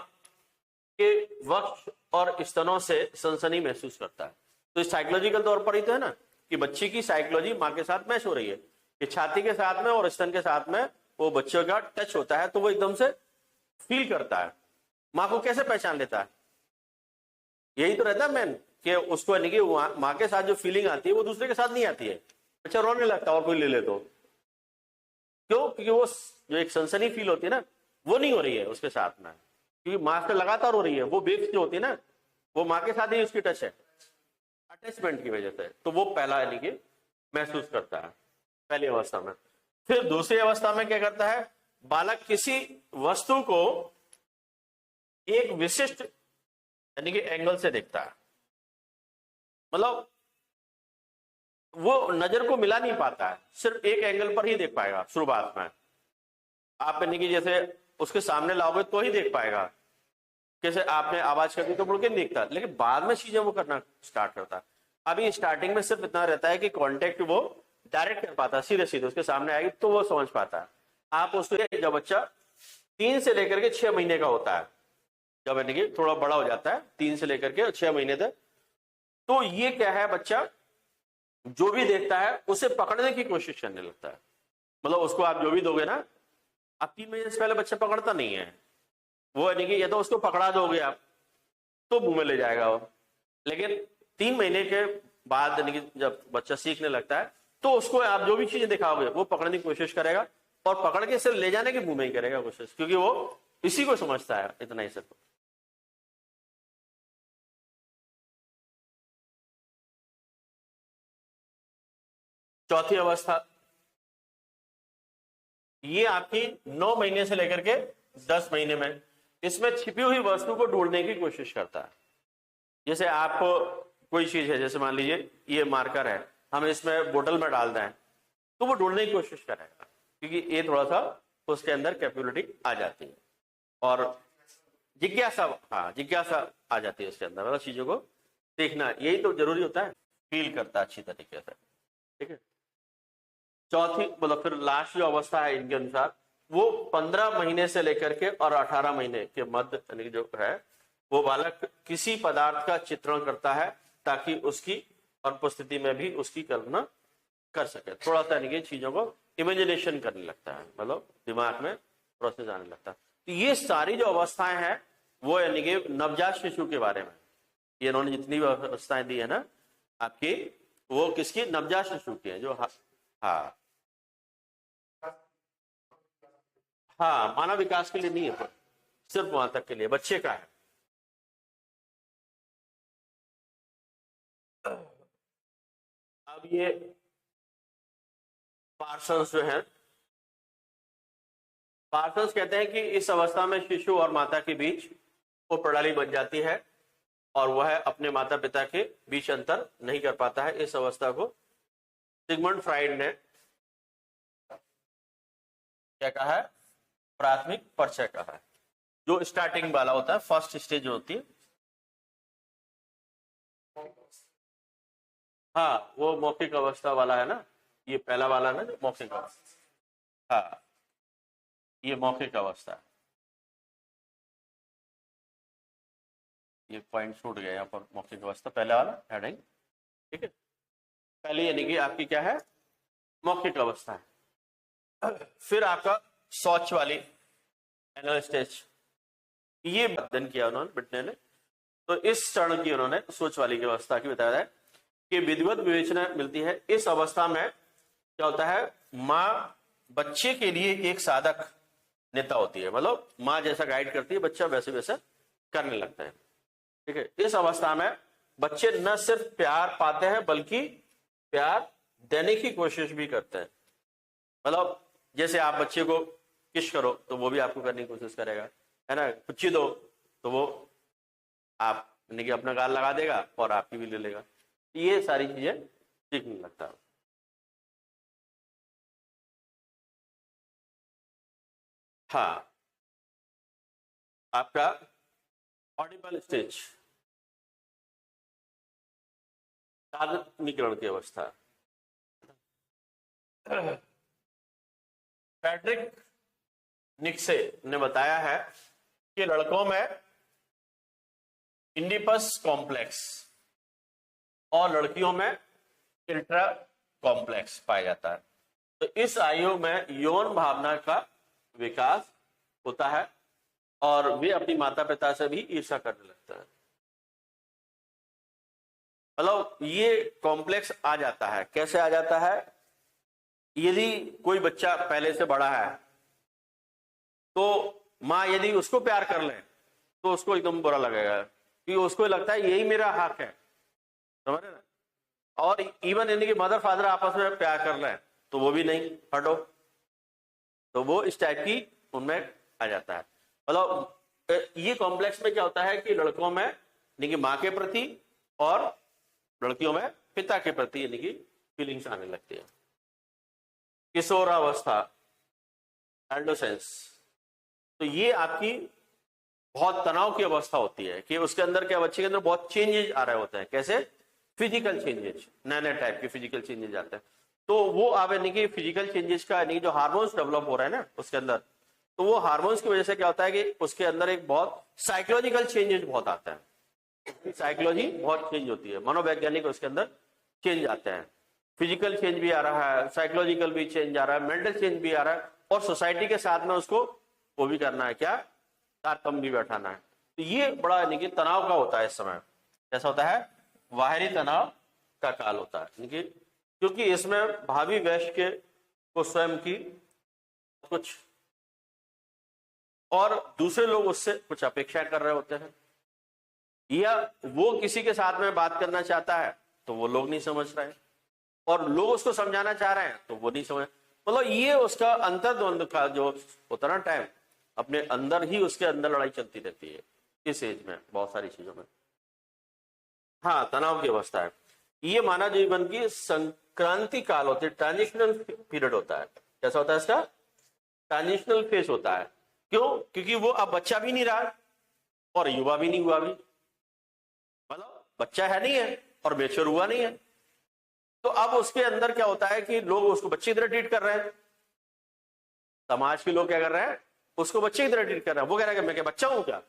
के वक्ष और स्तनों से सनसनी महसूस करता है। तो इस साइकोलॉजिकल तौर पर ही तो है ना, कि बच्चे की साइकोलॉजी मां के साथ मैच हो रही है, कि छाती के साथ में और स्तन के साथ में वो बच्चे का टच होता है, तो वो एकदम से फील करता है। मां को कैसे पहचान लेता है, यही तो रहता है मेन, कि उसको यानी कि मां के साथ जो फीलिंग आती है वो दूसरे के साथ नहीं आती है। बच्चा रोने लगता है और कोई ले ले तो, क्यों, क्योंकि वो जो एक सनसनी फील होती है ना, वो नहीं हो रही है उसके साथ में, क्योंकि मां से लगातार हो रही है। वो बेब्स जो होती है ना, वो मां के साथ ही उसकी टच है, अटैचमेंट की वजह से। तो वो पहला यानी कि महसूस करता है पहली अवस्था में। फिर दूसरी अवस्था में क्या करता है, बालक किसी वस्तु को एक विशिष्ट यानी कि एंगल से देखता है, मतलब वो नजर को मिला नहीं पाता है, सिर्फ एक एंगल पर ही देख पाएगा शुरुआत में। आप यानी कि जैसे उसके सामने लाओगे तो ही देख पाएगा, जैसे आपने आवाज कर दी तो मुड़ के नहीं देखता, लेकिन बाद में चीजें वो करना स्टार्ट करता है। अभी स्टार्टिंग में सिर्फ इतना रहता है कि कांटेक्ट वो डायरेक्ट कर पाता है, सीधे सीधे उसके सामने आएगी तो वो समझ पाता है। आप उसको, जब बच्चा 3 से लेकर के 6 महीने का होता है, जब यानी कि थोड़ा बड़ा हो जाता है 3 से लेकर के 6 महीने तक, तो ये क्या है, बच्चा जो भी देखता है उसे पकड़ने की कोशिश करने लगता है। मतलब उसको आप जो भी दोगे ना, आप 3 महीने से पहले बच्चा पकड़ता नहीं है, वो यानी कि या तो उसको पकड़ा दोगे आप तो मुंह में ले जाएगा वो, लेकिन 3 महीने के बाद यानी कि जब बच्चा सीखने लगता है तो उसको आप जो भी चीजें दिखाओगे वो पकड़ने की कोशिश करेगा, और पकड़ के सिर्फ ले जाने की मुंह में ही करेगा कोशिश, क्योंकि वो इसी को समझता है, इतना ही सिर्फ। चौथी अवस्था, ये आपकी 9 महीने से लेकर के 10 महीने में, इसमें छिपी हुई वस्तु को ढूंढने की कोशिश करता है। जैसे आप कोई चीज है, जैसे मान लीजिए ये मार्कर है, हम इसमें बोतल में डाल दें तो वो ढूंढने की कोशिश करेगा, क्योंकि ये थोड़ा सा उसके अंदर कैपेबिलिटी आ जाती है, और जिज्ञासा, हाँ जिज्ञासा आ जाती है उसके अंदर, मतलब चीजों को देखना, यही तो जरूरी होता है, फील करता है अच्छी तरीके से। ठीक है, चौथी मतलब फिर लास्ट जो अवस्था है इनके अनुसार, वो 15 महीने से लेकर के और 18 महीने के मध्य यानी जो है, वो बालक किसी पदार्थ का चित्रण करता है ताकि उसकी अनुपस्थिति में भी उसकी कल्पना कर सके, थोड़ा सा यानी कि चीजों को इमेजिनेशन करने लगता है, मतलब दिमाग में प्रोसेस आने लगता है। तो ये सारी जो अवस्थाएं हैं वो यानी कि नवजात शिशु के बारे में, ये इन्होंने जितनी भी अवस्थाएं दी है ना आपकी, वो किसकी, नवजात शिशु की है, जो हाँ हाँ मानव विकास के लिए नहीं है, सिर्फ वहां तक के लिए बच्चे का है। अब ये पार्सन्स जो है, पार्सन्स कहते हैं कि इस अवस्था में शिशु और माता के बीच वो प्रणाली बन जाती है और वह अपने माता पिता के बीच अंतर नहीं कर पाता है। इस अवस्था को सिगमंड फ्राइड ने क्या कहा है, प्राथमिक परिचय कहा है, जो स्टार्टिंग वाला होता है, फर्स्ट स्टेज जो होती है। हाँ वो मौखिक अवस्था वाला है ना, ये पहला वाला ना जो मौखिक अवस्था, हाँ ये मौखिक अवस्था है। ये पॉइंट छूट गया यहाँ पर, मौखिक अवस्था पहला वाला हेडिंग। ठीक है, पहले यानी कि आपकी क्या है, मौखिक अवस्था है। फिर आपका शौच वाली एनल स्टेज, ये अध्ययन किया उन्होंने बिटने ने, तो इस चरण की उन्होंने सोच वाली की अवस्था की बताया है कि विधिवत विवेचना मिलती है। इस अवस्था में क्या होता है, माँ बच्चे के लिए एक साधक नेता होती है, मतलब माँ जैसा गाइड करती है बच्चा वैसे वैसा करने लगता है। ठीक है, इस अवस्था में बच्चे न सिर्फ प्यार पाते हैं बल्कि प्यार देने की कोशिश भी करते हैं। मतलब जैसे आप बच्चे को किस करो तो वो भी आपको करने की कोशिश करेगा, है ना, कुछ दो तो वो आप यानी कि अपना गाल लगा देगा और आपकी भी ले लेगा। ये सारी चीजें सीखने लगता है। हाँ आपका ऑडिबल स्टेज, साधनीकरण की अवस्था। पैट्रिक निक्से ने बताया है कि लड़कों में इंडिपस कॉम्प्लेक्स और लड़कियों में इंट्रा कॉम्प्लेक्स पाया जाता है। तो इस आयु में यौन भावना का विकास होता है और वे अपनी माता पिता से भी ईर्ष्या करने लगते हैं। मतलब ये कॉम्प्लेक्स आ जाता है, कैसे आ जाता है, यदि कोई बच्चा पहले से बड़ा है तो माँ यदि उसको प्यार कर ले तो उसको एकदम बुरा लगेगा, क्योंकि उसको लगता है यही मेरा हक है, समझ रहे ना। और इवन यानी कि मदर फादर आपस में प्यार कर रहे हैं तो वो भी नहीं, हटो, तो वो इस टाइप की उनमें आ जाता है। मतलब ये कॉम्प्लेक्स में क्या होता है कि लड़कों में यानी कि माँ के प्रति, और लड़कियों में पिता के प्रति यानी कि फीलिंग्स आने लगती है। किशोरावस्था, एडोलेसेंस, तो ये आपकी बहुत तनाव की अवस्था होती है कि उसके अंदर क्या, बच्चे के अंदर बहुत चेंजेस आ रहे होते हैं। कैसे? फिजिकल चेंजेस, नए नए टाइप के फिजिकल चेंजेस आते हैं। तो वो आप यानी कि फिजिकल चेंजेस का यानी जो हार्मोन्स डेवलप हो रहे हैं ना उसके अंदर, तो वो हार्मोन्स की वजह से क्या होता है कि उसके अंदर एक बहुत साइकोलॉजिकल चेंजेस बहुत आते हैं। साइकोलॉजी बहुत चेंज होती है, मनोवैज्ञानिक उसके अंदर चेंज आते हैं। फिजिकल चेंज भी आ रहा है, साइकोलॉजिकल भी चेंज आ रहा है, मेंटल चेंज भी आ रहा है, और सोसाइटी के साथ में उसको वो भी करना है, क्या, तारतम्य भी बैठाना है। तो ये बड़ा यानी कि तनाव का होता है इस समय। कैसा होता है? बाहरी तनाव का काल होता है, यानी कि क्योंकि इसमें भावी वयस्क के को स्वयं की कुछ और दूसरे लोग उससे कुछ अपेक्षाएं कर रहे होते हैं, या वो किसी के साथ में बात करना चाहता है तो वो लोग नहीं समझ रहे, और लोग उसको समझाना चाह रहे हैं तो वो नहीं समझ। मतलब ये उसका अंतर्द्वंद का जो होता है ना टाइम, अपने अंदर ही उसके अंदर लड़ाई चलती रहती है इस एज में बहुत सारी चीजों में। हाँ, तनाव की अवस्था है। ये मानव जीवन की संक्रांति काल होती है, ट्रांजिशनल पीरियड होता है। कैसा होता है इसका? ट्रांजिशनल फेज होता है। क्यों? क्योंकि वो अब बच्चा भी नहीं रहा और युवा भी नहीं हुआ भी, मतलब बच्चा है नहीं है और मेच्योर हुआ नहीं है। तो अब उसके अंदर क्या होता है कि लोग उसको बच्चे की तरह ट्रीट कर रहे हैं, समाज के लोग क्या कर रहे हैं, उसको बच्चे की तरह ट्रीट कर रहे हैं। वो कह रहा है कि मैं क्या बच्चा हूं क्या,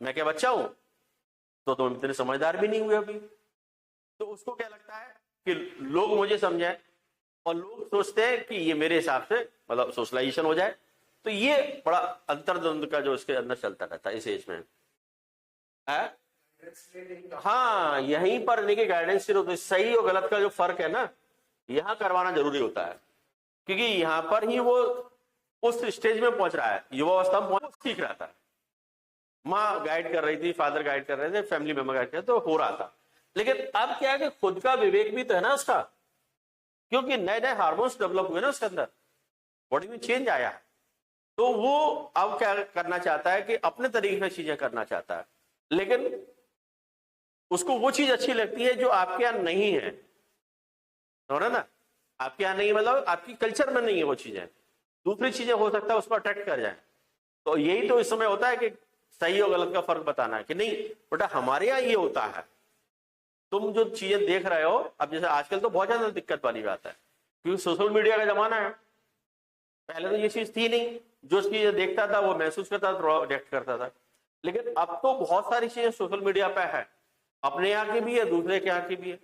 मैं क्या बच्चा हूं? तो तुम इतने समझदार भी नहीं हुए अभी। तो उसको क्या लगता है कि लोग मुझे समझे, और लोग सोचते हैं कि ये मेरे हिसाब से मतलब सोशलाइजेशन हो जाए। तो ये बड़ा अंतर्द्वंद का जो इसके अंदर चलता रहता है इस एज में है? हाँ, यहीं पर नहीं कि गाइडेंस शुरू होती है। सही और गलत का जो फर्क है ना, यहाँ करवाना जरूरी होता है, क्योंकि यहाँ पर ही वो उस स्टेज में पहुंच रहा है, युवावस्था में पहुंच, सीख रहा था। माँ गाइड कर रही थी, फादर गाइड कर रहे थे, फैमिली मेंबर गाइड कर रहे थे, तो हो रहा था। लेकिन अब क्या है कि खुद का विवेक भी तो है ना उसका, क्योंकि नए नए हार्मोन्स डेवलप हुए ना उसके अंदर, बॉडी में चेंज आया। तो वो अब क्या करना चाहता है कि अपने तरीके से चीजें करना चाहता है, लेकिन उसको वो चीज अच्छी लगती है जो आपके यहाँ नहीं है। समझ रहे ना? आपके यहाँ नहीं मतलब आपकी कल्चर में नहीं है वो चीजें, दूसरी चीजें हो सकता है उसको अट्रैक्ट कर जाए। तो यही तो इस समय होता है कि सही और गलत का फर्क बताना है कि नहीं बेटा हमारे यहाँ ये होता है, तुम जो चीजें देख रहे हो। अब जैसे आजकल तो बहुत ज्यादा दिक्कत वाली बात है, क्योंकि सोशल मीडिया का जमाना है। पहले तो ये चीज थी नहीं, जो चीजें देखता था वो महसूस करता था, रिएक्ट करता था। लेकिन अब तो बहुत सारी चीजें सोशल मीडिया पे है, अपने यहाँ की भी है, दूसरे के यहाँ की भी है।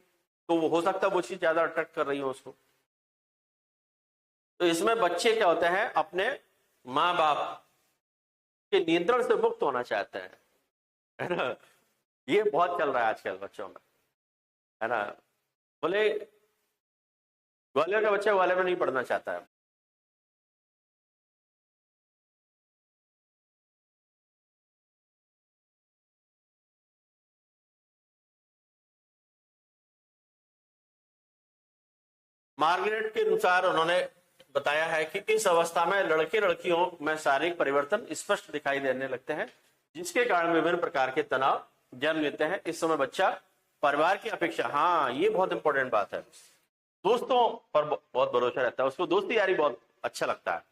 तो वो हो सकता है वो चीज ज्यादा अट्रैक्ट कर रही हो उसको। तो इसमें बच्चे क्या होते हैं, अपने माँ बाप के नियंत्रण से मुक्त होना चाहते हैं, है ना? ये बहुत चल रहा है आजकल बच्चों में, है ना? बोले ग्वालियर का बच्चा ग्वालियर में नहीं पढ़ना चाहता है। मार्गरेट के अनुसार उन्होंने बताया है कि इस अवस्था में लड़के लड़कियों में शारीरिक परिवर्तन स्पष्ट दिखाई देने लगते हैं, जिसके कारण विभिन्न प्रकार के तनाव जन्म लेते हैं। इस समय बच्चा परिवार की अपेक्षा, हाँ ये बहुत इंपॉर्टेंट बात है, दोस्तों पर बहुत भरोसा रहता है, उसको दोस्ती यारी बहुत अच्छा लगता है।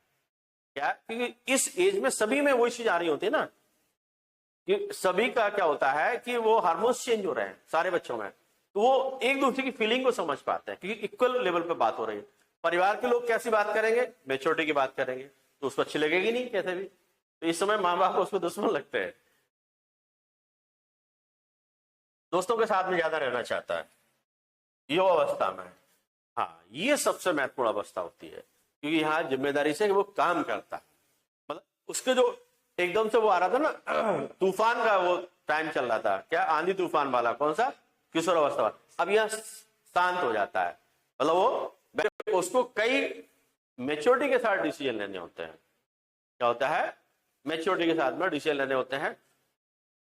क्या? क्योंकि इस एज में सभी में वही चीज आ रही होती है ना, कि सभी का क्या होता है कि वो हार्मोन्स चेंज हो रहे हैं सारे बच्चों में, तो वो एक दूसरे की फीलिंग को समझ पाते हैं, क्योंकि इक्वल लेवल पे बात हो रही है। परिवार के लोग कैसी बात करेंगे, मेच्योरिटी की बात करेंगे, तो उसको अच्छी लगेगी नहीं कैसे भी। तो इस समय माँ बाप उसको दुश्मन लगते हैं, दोस्तों के साथ में ज्यादा रहना चाहता है युवा अवस्था में। हाँ, ये सबसे महत्वपूर्ण अवस्था होती है, क्योंकि यहाँ जिम्मेदारी से वो काम करता है। मतलब उसके जो एकदम से वो आ रहा था ना तूफान का वो टाइम चल रहा था, क्या आंधी तूफान वाला, कौन सा, किशोर अवस्था वाला, अब यह शांत हो जाता है। मतलब वो उसको कई मेच्योरिटी के साथ डिसीजन लेने होते हैं। क्या होता है? मेच्योरिटी के साथ में डिसीजन लेने होते हैं।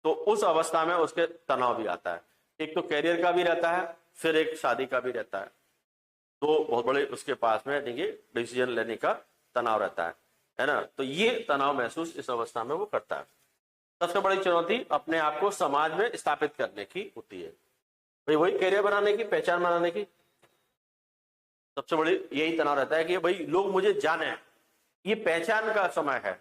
तो उस अवस्था में उसके तनाव भी आता है, एक तो कैरियर का भी रहता है, फिर एक शादी का भी रहता है। तो बहुत बड़े उसके पास में देखिए डिसीजन लेने का तनाव रहता है ना? तो ये तनाव महसूस इस अवस्था में वो करता है। सबसे बड़ी चुनौती अपने आप को समाज में स्थापित करने की होती है। भाई वही कैरियर बनाने की, पहचान बनाने की सबसे बड़ी यही तनाव रहता है कि भाई लोग मुझे जाने, ये पहचान का समय है,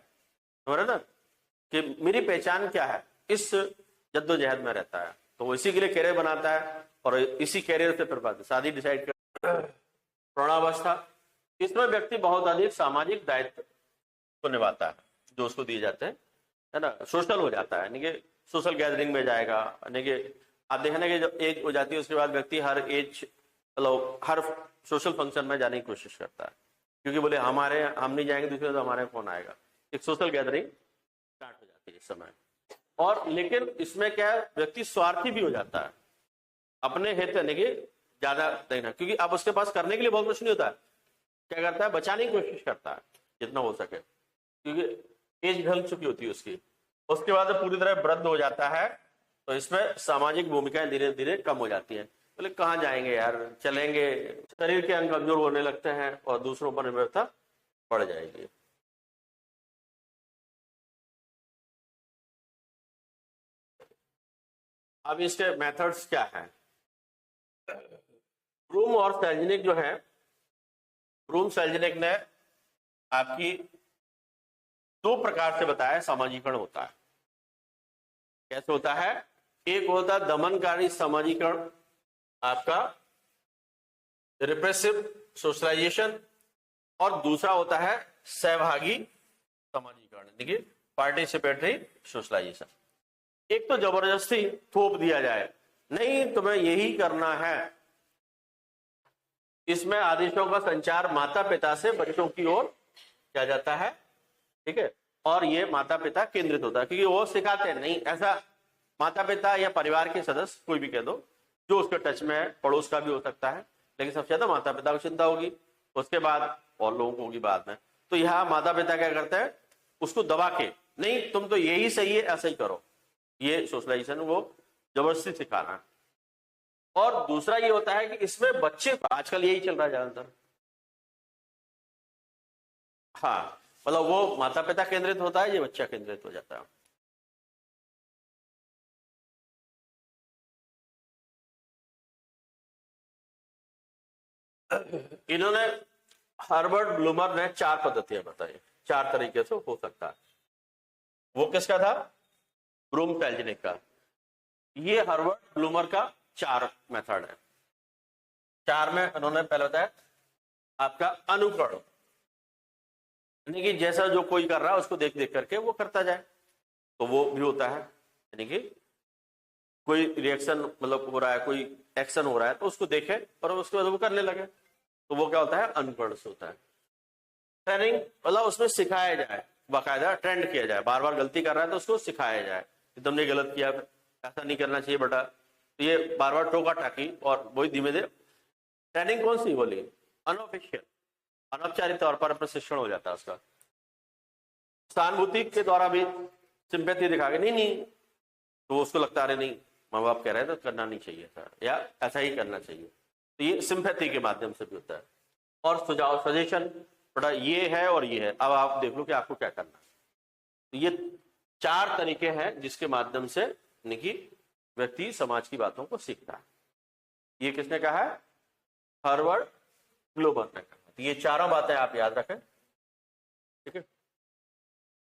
समझ रहे ना, कि मेरी पहचान क्या है, इस जद्दोजहद में रहता है। तो वो इसी के लिए कैरियर बनाता है और इसी कैरियर से फिर शादी डिसाइड कर। प्रौढ़ावस्था, इसमें व्यक्ति बहुत अधिक सामाजिक दायित्व को निभाता है जो उसको दिए जाते हैं, है ना, सोशल हो जाता है, यानी कि सोशल गैदरिंग में जाएगा, यानी कि आप देखना कि जब एज हो जाती है उसके बाद व्यक्ति हर एज मतलब हर सोशल फंक्शन में जाने की कोशिश करता है, क्योंकि बोले हमारे हम नहीं जाएंगे दूसरे तो हमारे कौन आएगा, एक सोशल गैदरिंग स्टार्ट हो जाती है इस समय। और लेकिन इसमें क्या है, व्यक्ति स्वार्थी भी हो जाता है, अपने हित यानी कि ज्यादा देखना, क्योंकि अब उसके पास करने के लिए बहुत कुछ नहीं होता है, क्या करता है, बचाने की कोशिश करता है जितना हो सके, क्योंकि एज ढल चुकी होती है उसकी। उसके बाद पूरी तरह वृद्ध हो जाता है, तो इसमें सामाजिक भूमिकाएं धीरे धीरे कम हो जाती हैं। बोले कहाँ जाएंगे यार, चलेंगे, शरीर के अंग कमजोर होने लगते हैं और दूसरों पर निर्भरता बढ़ जाएगी। अब इसके मेथड्स क्या हैं? ब्रूम और सेल्जनिक जो है, ब्रूम सेल्जनिक ने आपकी दो प्रकार से बताया सामाजिकरण होता है। कैसे होता है? एक होता है दमनकारी सामाजिकरण, आपका रिप्रेसिव सोशलाइजेशन, और दूसरा होता है सहभागी सामाजिकरण, यानी कि पार्टिसिपेटरी सोशलाइजेशन। एक तो जबरदस्ती थोप दिया जाए, नहीं तुम्हें यही करना है, इसमें आदेशों का संचार माता पिता से बच्चों की ओर किया जाता है, ठीक है, और ये माता पिता केंद्रित होता है, क्योंकि वो सिखाते हैं नहीं ऐसा, माता पिता या परिवार के सदस्य कोई भी कह दो जो उसके टच में है, पड़ोस का भी हो सकता है, लेकिन सबसे ज्यादा माता पिता को चिंता होगी, उसके बाद और लोगों को होगी बाद में। तो यहाँ माता पिता क्या करते हैं, उसको दबा के, नहीं तुम तो यही सही है ऐसा ही करो, ये सोशलाइजेशन वो जबरदस्ती सिखाना है। और दूसरा ये होता है कि इसमें बच्चे, आजकल यही चल रहा है ज्यादातर, हाँ, मतलब वो माता पिता केंद्रित होता है, ये बच्चा केंद्रित हो जाता है। इन्होंने, हर्बर्ट ब्लूमर ने 4 पद्धतियां बताई, 4 तरीके से हो सकता है। वो किसका था? ब्रूम सेल्जनिक का। ये हर्बर्ट ब्लूमर का 4 मेथड है। 4 में उन्होंने पहले बताया आपका अनुकरण, यानी कि जैसा जो कोई कर रहा है उसको देख देख करके वो करता जाए, तो वो भी होता है, यानी कि कोई रिएक्शन मतलब हो रहा है, कोई एक्शन हो रहा है तो उसको देखे और उसके बाद वो करने लगे, तो वो क्या होता है, अनुकरण से होता है। ट्रेनिंग मतलब उसमें सिखाया जाए, बाकायदा ट्रेंड किया जाए, बार बार गलती कर रहा है तो उसको सिखाया जाए कि तुमने गलत किया, ऐसा नहीं करना चाहिए बेटा, तो ये बार बार टोका टाकी और वही धीमे धीरे। ट्रेनिंग कौन सी बोली? अनऑफिशियल, अनौपचारिक तौर पर प्रशिक्षण हो जाता है उसका। सहानुभूति के द्वारा भी सिंपैथी दिखा के, नहीं नहीं, तो उसको लगता है नहीं माँ बाप कह रहे हैं तो करना नहीं चाहिए था, या ऐसा ही करना चाहिए, तो ये सिंपैथी के माध्यम से भी होता है। और सुझाव, सजेशन, बेटा ये है और ये है, अब आप देख लो कि आपको क्या करना है। तो ये 4 तरीके हैं जिसके माध्यम से निकी व्यक्ति समाज की बातों को सीखता है। ये किसने कहा है? हर्बर्ट ब्लूमर ने कहा। तो ये चारों बातें आप याद रखें, ठीक है।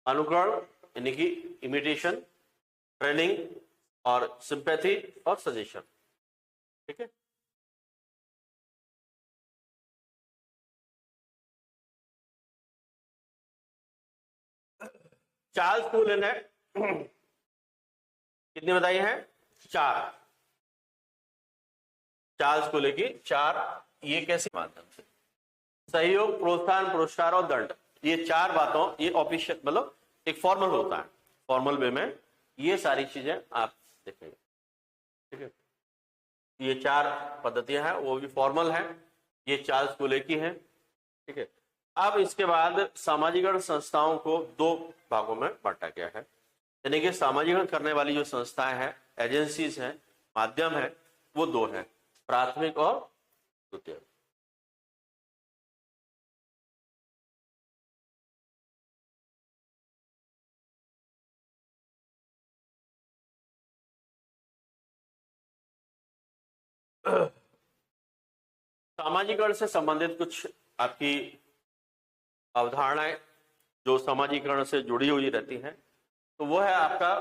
अनुकरण यानी कि इमिटेशन, ट्रेनिंग और सिंपैथी और सजेशन, ठीक है। चार्ल्स फूले ने कितनी बताई है? 4। चार्ल्स फूले की 4, ये कैसे माध्यम से? सहयोग, प्रोत्साहन, पुरस्कार और दंड, ये 4 बातों, ये ऑफिशियल मतलब एक फॉर्मल होता है, फॉर्मल वे में ये सारी चीजें आप देखेंगे, ठीक है। ये 4 पद्धतियां हैं, वो भी फॉर्मल है, ये चार्ल्स फूले की है, ठीक है। अब इसके बाद सामाजिकरण संस्थाओं को 2 भागों में बांटा गया है, यानी कि सामाजिकरण करने वाली जो संस्थाएं हैं, एजेंसीज हैं, माध्यम है, वो 2 हैं, प्राथमिक और द्वितीयक। सामाजिकरण से संबंधित कुछ आपकी अवधारणाएं जो सामाजिकरण से जुड़ी हुई रहती हैं, तो वो है आपका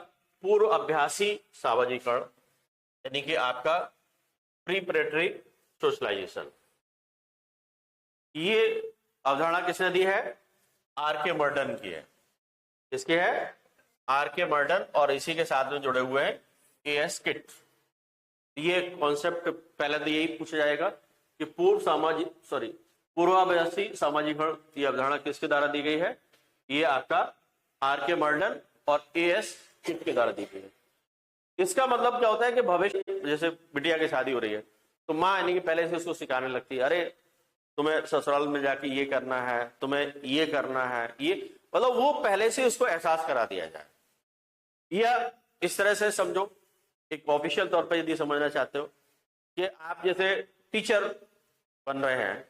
पूर्व अभ्यासी सामाजिकरण, यानी कि आपका प्रीपरेटरी सोशलाइजेशन। ये अवधारणा किसने दी है? आर के मर्टन की है। किसकी है? आर के मर्टन, और इसी के साथ में जुड़े हुए हैं ए एस किट। ये कॉन्सेप्ट पहले तो यही पूछा जाएगा कि पूर्वाभ्यासी सामाजिकरण की अवधारणा किसके द्वारा दी गई है? ये आपका आर के मर्टन और ए एस किट के द्वारा दी गई है। इसका मतलब क्या होता है कि भविष्य, जैसे बिटिया की शादी हो रही है तो माँ यानी कि पहले से उसको सिखाने लगती है, अरे तुम्हें ससुराल में जाके ये करना है, तुम्हें ये करना है, ये मतलब वो पहले से उसको एहसास करा दिया जाए। या इस तरह से समझो, एक ऑफिशियल तौर पर यदि समझना चाहते हो कि आप जैसे टीचर बन रहे हैं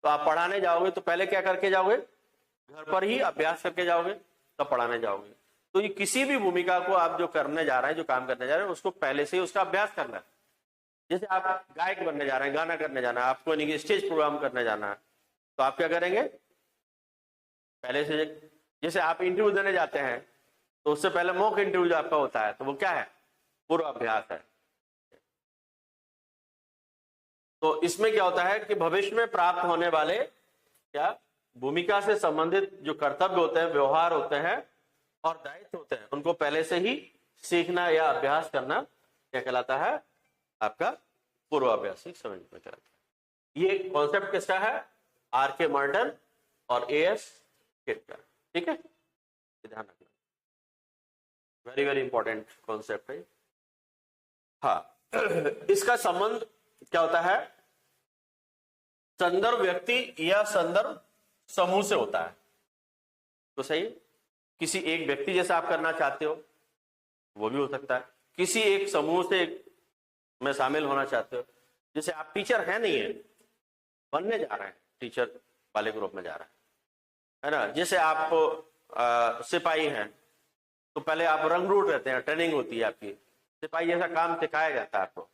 तो आप पढ़ाने जाओगे तो पहले क्या करके जाओगे? घर पर ही अभ्यास करके जाओगे, तब पढ़ाने जाओगे। तो ये किसी भी भूमिका को आप जो करने जा रहे हैं, जो काम करने जा रहे हैं, उसको पहले से ही उसका अभ्यास करना है। जैसे आप गायक बनने जा रहे हैं, गाना करने जाना है आपको, यानी कि स्टेज प्रोग्राम करने जाना है, तो आप क्या करेंगे? पहले से। जैसे आप इंटरव्यू देने जाते हैं तो उससे पहले मॉक इंटरव्यू जो आपका होता है, तो वो क्या है? पूर्व अभ्यास है। तो इसमें क्या होता है कि भविष्य में प्राप्त होने वाले क्या भूमिका से संबंधित जो कर्तव्य होते हैं, व्यवहार होते हैं और दायित्व होते हैं, उनको पहले से ही सीखना या अभ्यास करना क्या कहलाता है? आपका पूर्वाभ्यासी समझ में कहलाता है। ये कॉन्सेप्ट किसका है? आर के मर्टन और ए एस किट का। ठीक है, ध्यान रखना, वेरी वेरी इंपॉर्टेंट कॉन्सेप्ट है। हाँ, इसका संबंध क्या होता है? संदर्भ व्यक्ति या संदर्भ समूह से होता है। तो सही, किसी एक व्यक्ति जैसा आप करना चाहते हो वो भी हो सकता है, किसी एक समूह से में शामिल होना चाहते हो। जैसे आप टीचर है नहीं है, बनने जा रहे हैं, टीचर वाले ग्रुप में जा रहे हैं, है ना। जैसे आप सिपाही हैं तो पहले आप रंग रूट रहते हैं, ट्रेनिंग होती है आपकी, सिपाही जैसा काम सिखाया जाता है आपको,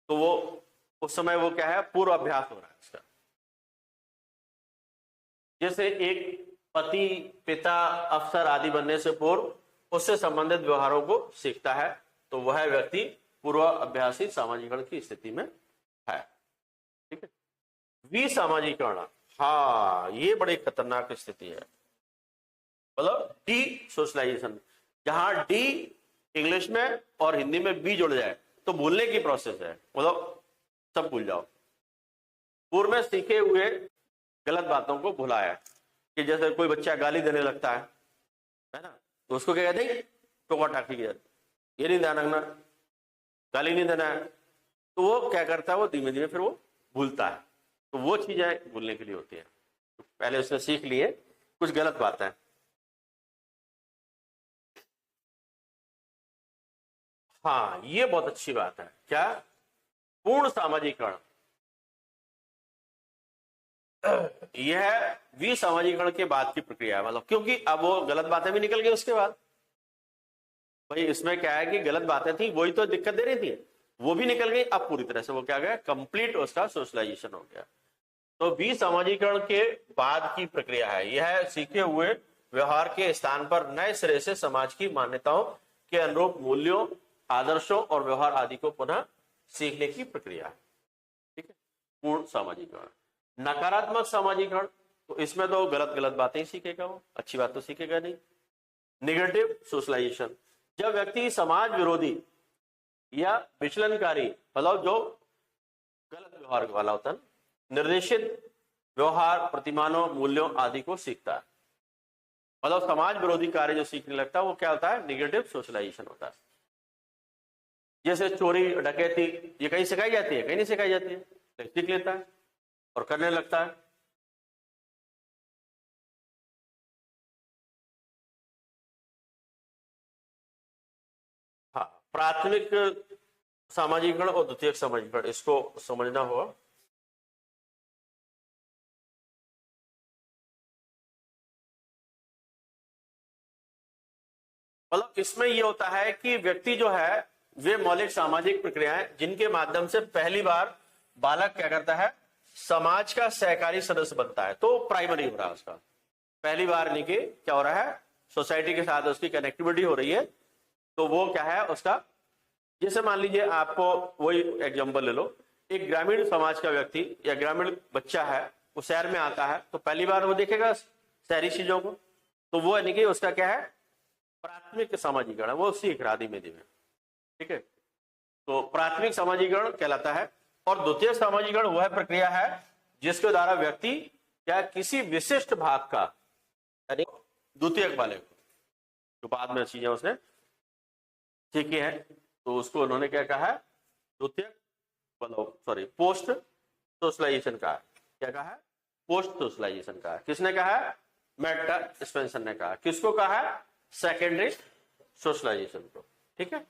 तो वो उस समय वो क्या है? पूर्व अभ्यास हो रहा है इसका। जैसे एक पति, पिता, अफसर आदि बनने से पूर्व उससे संबंधित व्यवहारों को सीखता है, तो वह व्यक्ति पूर्व अभ्यासी सामाजिकरण की स्थिति में है। ठीक है। विसामाजिकरण, हाँ, ये बड़ी खतरनाक स्थिति है, मतलब डी सोशलाइजेशन। जहां डी इंग्लिश में और हिंदी में बी जुड़ जाए तो भूलने की प्रोसेस है, मतलब सब भूल जाओ। पूर्व में सीखे हुए गलत बातों को भुलाया, कि जैसे कोई बच्चा गाली देने लगता है ना, तो उसको क्या कहते हैं? टोका टाकी, ये नहीं ध्यान रखना, गाली नहीं देना है। तो वो क्या करता है? वो धीमे धीमे फिर वो भूलता है। तो वो चीजें भूलने के लिए होती है। तो पहले उसने सीख लिए कुछ गलत बातें। हाँ, ये बहुत अच्छी बात है। क्या? पूर्ण सामाजिकरण। यह विसामाजिकरण के बाद की प्रक्रिया है, मतलब क्योंकि अब वो गलत बातें भी निकल गई उसके बाद। भाई इसमें क्या है कि गलत बातें थी, वही तो दिक्कत दे रही थी, वो भी निकल गई। अब पूरी तरह से वो क्या गया? कंप्लीट उसका सोशलाइजेशन हो गया। तो विसामाजिकरण के बाद की प्रक्रिया है यह सीखे हुए व्यवहार के स्थान पर नए सिरे से समाज की मान्यताओं के अनुरूप मूल्यों, आदर्शों और व्यवहार आदि को पुनः सीखने की प्रक्रिया है। ठीक है, पूर्ण सामाजिकरण। नकारात्मक सामाजिकरण, तो इसमें तो गलत गलत बातें ही सीखेगा, वो अच्छी बात तो सीखेगा नहीं। निगेटिव सोशलाइजेशन, जब व्यक्ति समाज विरोधी या विचलनकारी, मतलब जो गलत व्यवहार वाला होता है, निर्देशित व्यवहार, प्रतिमानों, मूल्यों आदि को सीखता है, मतलब समाज विरोधी कार्य जो सीखने लगता है वो क्या होता है? निगेटिव सोशलाइजेशन होता है। जैसे चोरी, डकैती, ये कहीं सिखाई जाती है? कहीं नहीं सिखाई जाती है, सीख लेता है और करने लगता है। हाँ, प्राथमिक सामाजिकरण और द्वितीयक सामाजिकरण, इसको समझना होगा। मतलब इसमें ये होता है कि व्यक्ति जो है वे मौलिक सामाजिक प्रक्रियाएं जिनके माध्यम से पहली बार बालक क्या करता है, समाज का सहकारी सदस्य बनता है। तो प्राइमरी हो रहा है उसका, पहली बार नहीं कि क्या हो रहा है, सोसाइटी के साथ उसकी कनेक्टिविटी हो रही है। तो वो क्या है उसका, जैसे मान लीजिए आपको वही एग्जांपल ले लो, एक ग्रामीण समाज का व्यक्ति या ग्रामीण बच्चा है, वो शहर में आता है तो पहली बार वो देखेगा शहरी चीजों को, तो वो यानी कि उसका क्या है, प्राथमिक सामाजिकरण, वो सीख रहा धीमे धीमे। ठीक है, तो प्राथमिक सामाजिकरण कहलाता है। और द्वितीय सामाजिकरण वह प्रक्रिया है जिसके द्वारा व्यक्ति क्या किसी विशिष्ट भाग का, यानी द्वितीयक वाले को, जो बाद में चीजें उसने सीखी है, तो उसको उन्होंने क्या कहा है, द्वितीयक, सॉरी पोस्ट सोशलाइजेशन का। क्या कहा है, पोस्ट सोशलाइजेशन का। किसने कहा है, मैट स्पेंसर ने कहा। किसको कहा है, सेकेंडरी सोशलाइजेशन को। ठीक है,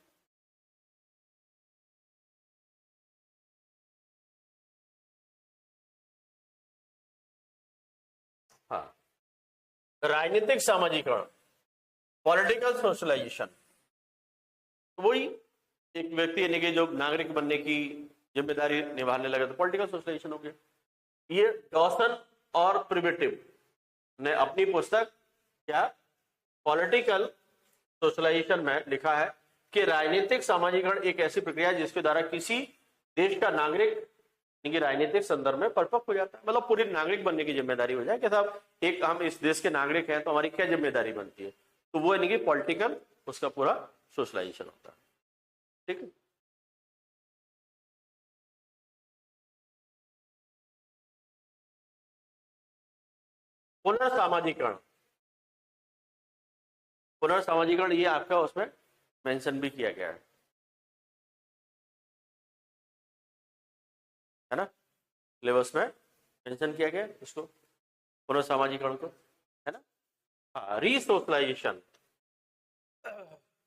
हाँ, राजनीतिक सामाजिकरण, पॉलिटिकल सोशलाइजेशन, वही एक व्यक्ति यानी कि जो नागरिक बनने की जिम्मेदारी निभाने लगा तो पॉलिटिकल सोशलाइजेशन हो गया। ये डॉसन और प्रिमिटिव ने अपनी पुस्तक क्या पॉलिटिकल सोशलाइजेशन में लिखा है कि राजनीतिक सामाजिकरण एक ऐसी प्रक्रिया है जिसके द्वारा किसी देश का नागरिक राजनीतिक संदर्भ में परिपक्व हो जाता है। मतलब पूरी नागरिक बनने की जिम्मेदारी हो जाए कि साहब एक हम इस देश के नागरिक हैं तो हमारी क्या जिम्मेदारी बनती है, तो वो यानी कि पॉलिटिकल उसका पूरा सोशलाइजेशन होता है। ठीक है, पुनर्सामाजिकरण, पुनर्सामाजिकरण ये आपका उसमें मेंशन भी किया गया है ना, सिलेबस में मेंशन किया गया इसको, पुनर्सामाजिकरण को, है ना। हाँ, रीसोशलाइजेशन,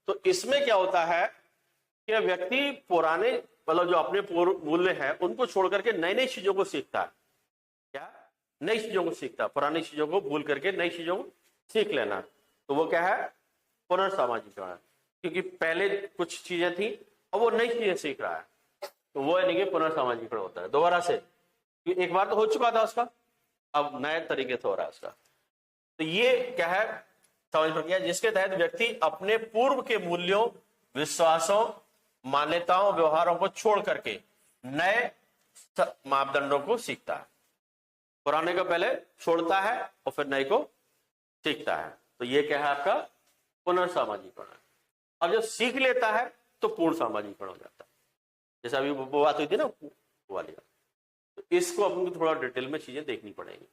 तो इसमें क्या होता है कि व्यक्ति पुराने मतलब जो अपने मूल्य हैं उनको छोड़ करके नई नई चीजों को सीखता है। क्या, नई चीजों को सीखता है, पुरानी चीजों को भूल करके नई चीजों को सीख लेना, तो वो क्या है, पुनर्सामाजिकरण। क्योंकि पहले कुछ चीजें थी और वो नई चीजें सीख रहा है, तो वो यानी कि पुनर्सामाजिकरण होता है दोबारा से। एक बार तो हो चुका था उसका, अब नए तरीके से हो रहा है उसका। तो ये क्या है, सामाजिक प्रक्रिया जिसके तहत व्यक्ति अपने पूर्व के मूल्यों, विश्वासों, मान्यताओं, व्यवहारों को छोड़ करके नए मापदंडों को सीखता है। पुराने को पहले छोड़ता है और फिर नए को सीखता है, तो ये क्या है आपका पुनर्सामाजिकरण। अब जब सीख लेता है तो पूर्ण सामाजिकरण हो जाता है। जैसे अभी वो बात हुई थी ना वाली, तो इसको अपन को थोड़ा डिटेल में चीजें देखनी पड़ेगी।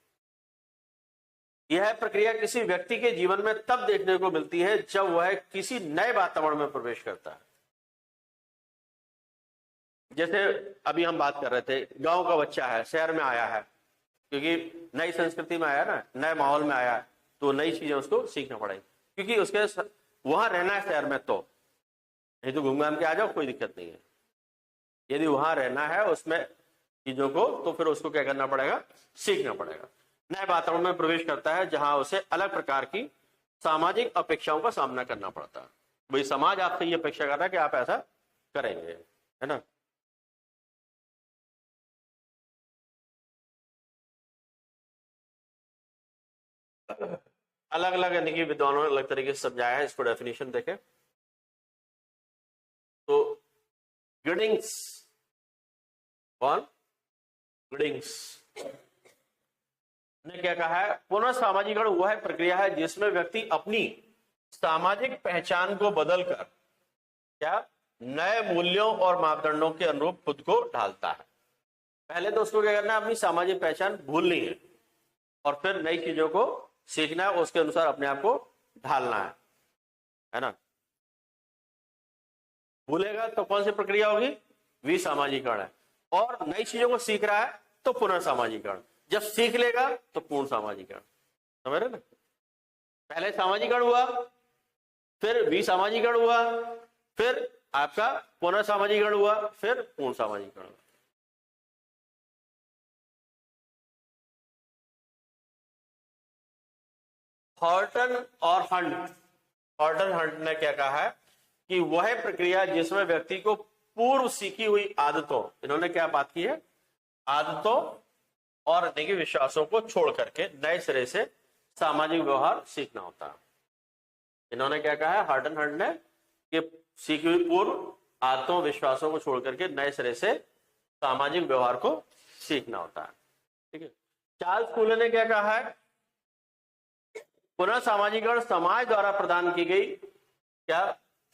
यह प्रक्रिया किसी व्यक्ति के जीवन में तब देखने को मिलती है जब वह किसी नए वातावरण में प्रवेश करता है। जैसे अभी हम बात कर रहे थे, गांव का बच्चा है, शहर में आया है, क्योंकि नई संस्कृति में आया ना, नए माहौल में आया, तो नई चीजें उसको सीखना पड़ेगी, क्योंकि उसके वहां रहना है शहर में, तो नहीं तो घूम घाम के आ जाओ, कोई दिक्कत नहीं है। यदि वहां रहना है उसमें चीजों को, तो फिर उसको क्या करना पड़ेगा, सीखना पड़ेगा। नए वातावरण में प्रवेश करता है जहां उसे अलग प्रकार की सामाजिक अपेक्षाओं का सामना करना पड़ता है। वही समाज आपसे ये अपेक्षा कर रहा है कि आप ऐसा करेंगे, है ना। अलग अलग यानी कि विद्वानों ने अलग तरीके से समझाया है इसको, डेफिनेशन देखें तो गिडिंग्स, कौन, गिडिंग्स ने क्या कहा है, पुनर्सामाजिकरण वह प्रक्रिया है जिसमें व्यक्ति अपनी सामाजिक पहचान को बदलकर क्या नए मूल्यों और मापदंडों के अनुरूप खुद को ढालता है। पहले तो उसको क्या करना है, अपनी सामाजिक पहचान भूलनी है और फिर नई चीजों को सीखना है, उसके अनुसार अपने आप को ढालना है ना। भूलेगा तो कौन सी प्रक्रिया होगी, विसामाजिकरण है। और नई चीजों को सीख रहा है तो पुनर्सामाजिकरण। जब सीख लेगा तो पूर्ण सामाजिकरण। समझ रहे ना, पहले सामाजिकरण हुआ, फिर विसामाजिकरण हुआ, फिर आपका पुनर्सामाजिकरण हुआ, फिर पूर्ण सामाजिकरण। हॉर्टन और हंट, हॉर्टन हंट ने क्या कहा है कि वह प्रक्रिया जिसमें व्यक्ति को पूर्व सीखी हुई आदतों, इन्होंने क्या बात की है, आदतों और नेगेटिव विश्वासों को छोड़ करके नए सिरे से सामाजिक व्यवहार सीखना होता है। इन्होंने क्या कहा है, हार्टन हंट ने, कि सीखी हुई पूर्व आदतों विश्वासों को छोड़ करके नए सिरे से सामाजिक व्यवहार को सीखना होता है। ठीक है। चार्ल्स कूले ने क्या कहा है, पुनः सामाजिकरण समाज द्वारा प्रदान की गई क्या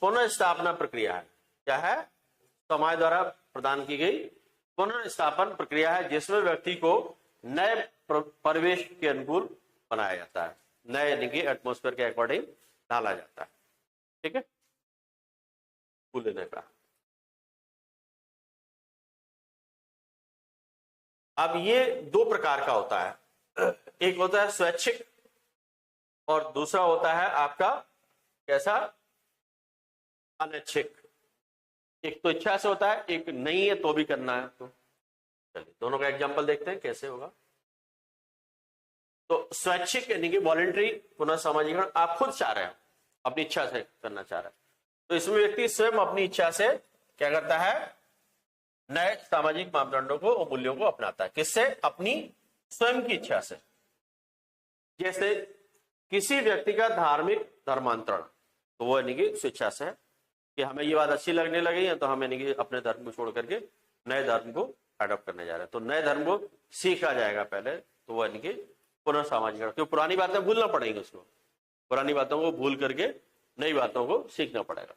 पुनः स्थापना प्रक्रिया है। क्या है, समाज द्वारा प्रदान की गई पुनः स्थापन प्रक्रिया है जिसमें व्यक्ति को नए परिवेश के अनुकूल बनाया जाता है, नए यानी कि एटमोस्फेयर के अकॉर्डिंग ढाला जाता है। ठीक है, कूले ने कहा। अब ये दो प्रकार का होता है, एक होता है स्वैच्छिक और दूसरा होता है आपका कैसा, अनैच्छिक। एक तो इच्छा से होता है, एक नहीं है तो भी करना है। तो चलिए दोनों का एग्जांपल देखते हैं कैसे होगा। तो स्वैच्छिक यानी कि वॉलंटरी पुनः सामाजिकरण, आप खुद चाह रहे हो, अपनी इच्छा से करना चाह रहे हैं, तो इसमें व्यक्ति स्वयं अपनी इच्छा से क्या करता है, नए सामाजिक मापदंडों को और मूल्यों को अपनाता है। किससे, अपनी स्वयं की इच्छा से। जैसे किसी व्यक्ति का धार्मिक धर्मांतरण, तो वो यानी कि स्वेच्छा से है कि हमें ये बात अच्छी लगने लगी है तो हमें यानी कि अपने धर्म को छोड़ करके नए धर्म को अडॉप्ट करने जा रहे हैं। तो नए धर्म को सीखा जाएगा पहले, तो वो यानी कि पुनः सामाजिकरण, क्योंकि पुरानी बातें भूलना पड़ेंगी उसको, पुरानी बातों को भूल करके नई बातों को सीखना पड़ेगा।